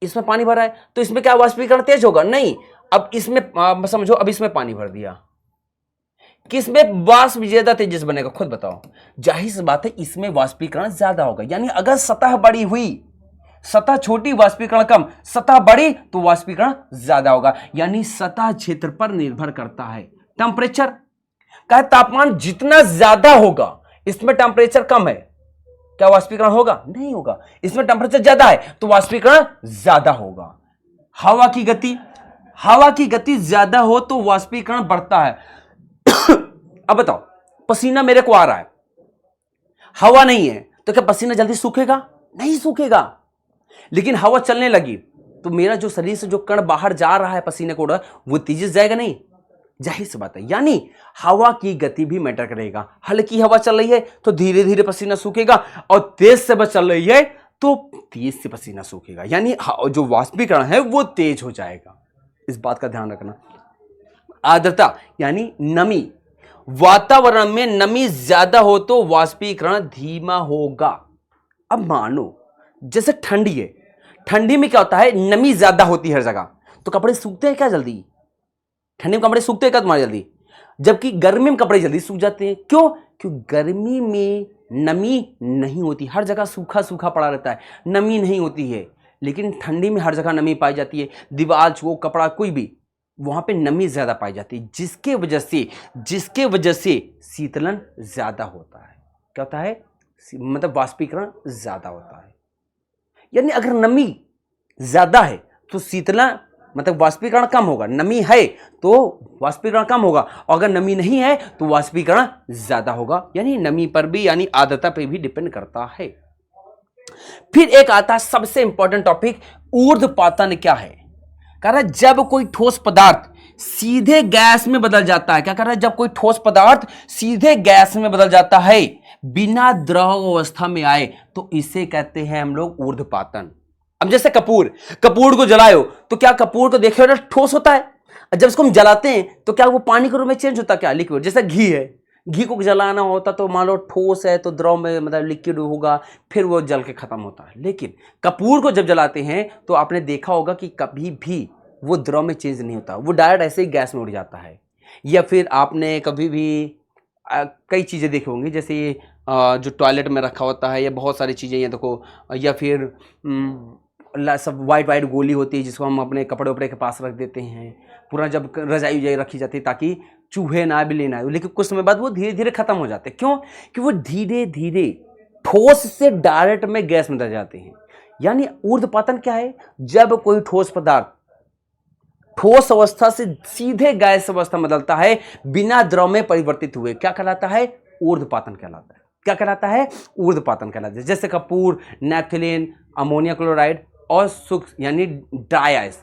इसमें पानी भरा है तो इसमें क्या वाष्पीकरण तेज होगा? नहीं। अब इसमें समझो, अब इसमें पानी भर दिया, किसमें वाष्प ज्यादा तेजी से बनेगा, खुद बताओ। जाहिर सी बात है इसमें वाष्पीकरण ज्यादा होगा। यानी अगर सतह बड़ी हुई, सतह छोटी वाष्पीकरण कम, सतह बड़ी तो वाष्पीकरण ज्यादा होगा। यानी सतह क्षेत्र पर निर्भर करता है। टेम्परेचर का तापमान जितना ज्यादा होगा, इसमें टेम्परेचर कम है, क्या वाष्पीकरण होगा? नहीं होगा। इसमें टेम्परेचर ज्यादा है तो वाष्पीकरण ज्यादा होगा। हवा की गति ज्यादा हो तो वाष्पीकरण बढ़ता है। अब बताओ, पसीना मेरे को आ रहा है, हवा नहीं है, तो क्या पसीना जल्दी सूखेगा? नहीं सूखेगा। लेकिन हवा चलने लगी तो मेरा जो शरीर से जो कण बाहर जा रहा है पसीने को, वो तेजी से जाएगा? नहीं। जाहिर सी बात है। यानी हवा की गति भी मैटर करेगा। हल्की हवा चल रही है तो धीरे धीरे पसीना सूखेगा, और तेज से बस चल रही है तो तेज से पसीना सूखेगा। यानी जो वाष्पीकरण है वो तेज हो जाएगा। इस बात का ध्यान रखना। आर्द्रता यानी नमी, वातावरण में नमी ज्यादा हो तो वाष्पीकरण धीमा होगा। अब मानो जैसे ठंडी है, ठंडी में क्या होता है, नमी ज्यादा होती है हर जगह, तो कपड़े सूखते हैं क्या जल्दी? ठंडी में कपड़े सूखते हैं क्या तुम्हारे जल्दी? जबकि गर्मी में कपड़े जल्दी सूख जाते हैं। क्यों? क्योंकि गर्मी में नमी नहीं होती, हर जगह सूखा सूखा पड़ा रहता है, नमी नहीं होती है। लेकिन ठंडी में हर जगह नमी पाई जाती है, दीवार छो कपड़ा कोई भी, वहां पे नमी ज्यादा पाई जाती है, जिसके वजह से शीतलन ज्यादा होता है। क्या होता है? मतलब वाष्पीकरण ज्यादा होता है। यानी अगर नमी ज्यादा है तो शीतलन मतलब वाष्पीकरण कम होगा, नमी है तो वाष्पीकरण कम होगा, और अगर नमी नहीं है तो वाष्पीकरण ज्यादा होगा। यानी नमी पर भी, यानी आर्द्रता पर भी डिपेंड करता है। फिर एक आता है सबसे इंपॉर्टेंट टॉपिक, ऊर्ध्वपातन क्या है। कह रहा है जब कोई ठोस पदार्थ सीधे गैस में बदल जाता है, क्या कर रहा है, जब कोई ठोस पदार्थ सीधे गैस में बदल जाता है बिना द्रव अवस्था में आए, तो इसे कहते हैं हम लोग ऊर्ध्वपातन। अब जैसे कपूर को जलाए हो तो क्या कपूर को देखे हो ठोस होता है, जब इसको हम जलाते हैं तो क्या वो पानी के रूप में चेंज होता है, क्या लिक्विड। जैसे घी है, घी को जलाना होता तो मान लो ठोस है तो द्रव में मतलब लिक्विड होगा, फिर वो जल के खत्म होता है। लेकिन कपूर को जब जलाते हैं तो आपने देखा होगा कि कभी भी वो द्रव में चेंज नहीं होता, वो डायरेक्ट ऐसे ही गैस में उड़ जाता है। या फिर आपने कभी भी कई चीज़ें देखी होंगी, जैसे जो टॉयलेट में रखा होता है या बहुत सारी चीज़ें ये देखो, या फिर सब वाइट वाइट गोली होती है जिसको हम अपने कपड़े वपड़े के पास रख देते हैं, पूरा जब रजाई उजाई रखी जाती है ताकि चूहे ना बिल्ली ना आए, लेकिन कुछ समय बाद वो धीरे धीरे खत्म हो जाते हैं। क्यों? कि वो धीरे धीरे ठोस से डायरेक्ट में गैस में बदल जाते हैं। यानी ऊर्ध्वपातन क्या है, जब कोई ठोस पदार्थ ठोस अवस्था से सीधे गैस अवस्था में बदलता है बिना द्रव में परिवर्तित हुए, क्या कहलाता है, ऊर्ध्वपातन कहलाता है। क्या कहलाता है, ऊर्ध्वपातन कहलाता है। जैसे कपूर, नैप्थलीन, अमोनिया क्लोराइड और सूक्ष्म यानी ड्राई आइस।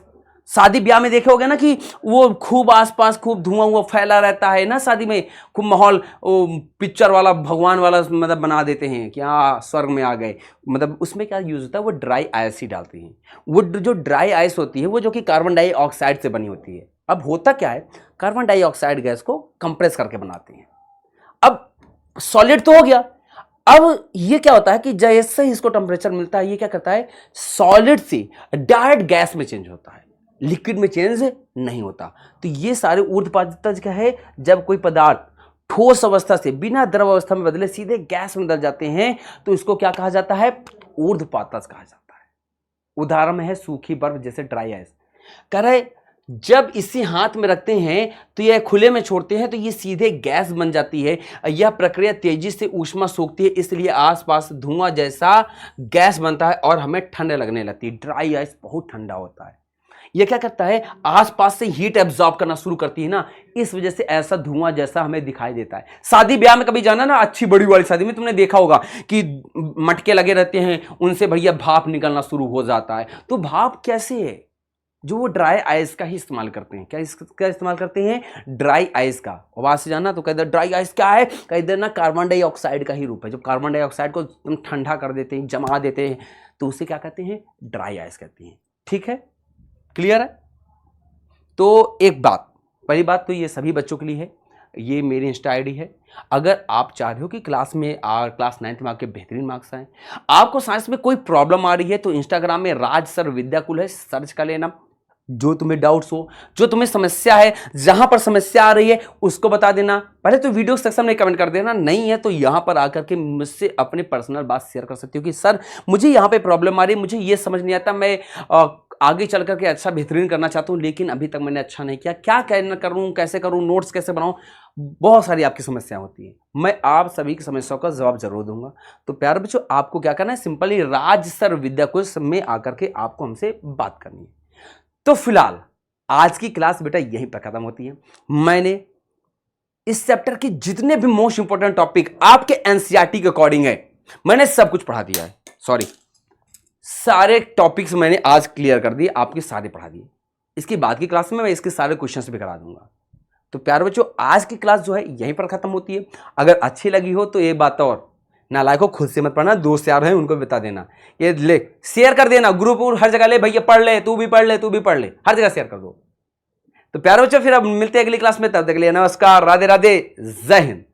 शादी ब्याह में देखे होगे ना कि वो खूब आसपास खूब धुआं हुआ फैला रहता है ना, शादी में खूब माहौल पिक्चर वाला भगवान वाला मतलब बना देते हैं कि हाँ स्वर्ग में आ गए। मतलब उसमें क्या यूज होता है, वो ड्राई आइस ही डालते हैं। वो जो ड्राई आइस होती है वो जो कि कार्बन डाइऑक्साइड से बनी होती है। अब होता क्या है, कार्बन डाइऑक्साइड गैस को कंप्रेस करके बनाते हैं। अब सॉलिड तो हो गया, अब ये क्या होता है कि जैसे ही इसको टेम्परेचर मिलता है ये क्या करता है, सॉलिड से डायरेक्ट गैस में चेंज होता है, लिक्विड में चेंज नहीं होता। तो ये सारे ऊर्ध्वपातन क्या है, जब कोई पदार्थ ठोस अवस्था से बिना द्रव अवस्था में बदले सीधे गैस में बदल जाते हैं तो इसको क्या कहा जाता है, ऊर्ध्वपातन कहा जाता है। उदाहरण में है सूखी बर्फ, जैसे ड्राई आइस। कह रहे जब इसे हाथ में रखते हैं तो यह खुले में छोड़ते हैं तो ये सीधे गैस बन जाती है। यह प्रक्रिया तेजी से ऊष्मा सोखती है, इसलिए आसपास धुआं जैसा गैस बनता है और हमें ठंड लगने लगती है। ड्राई आइस बहुत ठंडा होता है, यह क्या करता है, आसपास से हीट एब्जॉर्ब करना शुरू करती है ना, इस वजह से ऐसा धुआं जैसा हमें दिखाई देता है। शादी ब्याह में कभी जाना ना, अच्छी बड़ी वाली शादी में तुमने देखा होगा कि मटके लगे रहते हैं, उनसे भैया भाप निकलना शुरू हो जाता है। तो भाप कैसे है, जो वो ड्राई आइस का ही इस्तेमाल करते हैं। क्या इस्तेमाल करते हैं, ड्राई आइस का। आवाज से जाना तो कहते ड्राई आइस क्या है, कहते ना कार्बन डाइऑक्साइड का ही रूप है। जो कार्बन डाइऑक्साइड को एकदम ठंडा कर देते हैं, जमा देते हैं, तो उसे क्या कहते हैं, ड्राई आइस कहते हैं। ठीक है, क्लियर है। तो एक बात, पहली बात तो ये सभी बच्चों के लिए है, ये मेरी इंस्टा आईडी है। अगर आप चाह रहे हो कि क्लास 9th में आपके बेहतरीन मार्क्स आए, आपको साइंस में कोई प्रॉब्लम आ रही है, तो इंस्टाग्राम में राज सर विद्याकुल है, सर्च कर लेना। जो तुम्हें डाउट्स हो, जो तुम्हें समस्या है, जहां पर समस्या आ रही है उसको बता देना। पहले तो वीडियो सेक्शन में कमेंट कर देना, नहीं है तो यहां पर आकर के मुझसे अपनी पर्सनल बात शेयर कर सकती हो कि सर मुझे यहां पे प्रॉब्लम आ रही है, मुझे ये समझ नहीं आता, मैं आगे चल करके अच्छा बेहतरीन करना चाहता हूं लेकिन अभी तक मैंने अच्छा नहीं किया, क्या कहना करूं, कैसे करूं, नोट्स कैसे बनाऊं। बहुत सारी आपकी समस्याएं होती है, मैं आप सभी की समस्याओं का जवाब जरूर दूंगा। तो प्यारे बच्चों, आपको क्या करना है, सिंपली राज सर विद्याकुल में आकर के आपको हमसे बात करनी है। तो फिलहाल आज की क्लास बेटा यहीं पर खत्म होती है। मैंने इस चैप्टर के जितने भी मोस्ट इंपोर्टेंट टॉपिक आपके एनसीईआरटी के अकॉर्डिंग है, मैंने सब कुछ पढ़ा दिया है। सॉरी, सारे टॉपिक्स मैंने आज क्लियर कर दिए, आपके सारे पढ़ा दिए। इसकी बाद की क्लास में मैं इसके सारे क्वेश्चंस भी करा दूंगा। तो प्यारे बच्चों, आज की क्लास जो है यहीं पर खत्म होती है। अगर अच्छी लगी हो तो एक बात और, नालायकों खुद से मत पढ़ना, दोस्त यार हैं उनको बता देना, ये ले शेयर कर देना, ग्रुप हर जगह ले भैया, पढ़ ले, तू भी पढ़ ले, तू भी पढ़ ले, हर जगह शेयर कर दो। तो प्यारे बच्चों, फिर अब मिलते हैं अगली क्लास में, तब तक के लिए नमस्कार, राधे राधे, जय हिंद।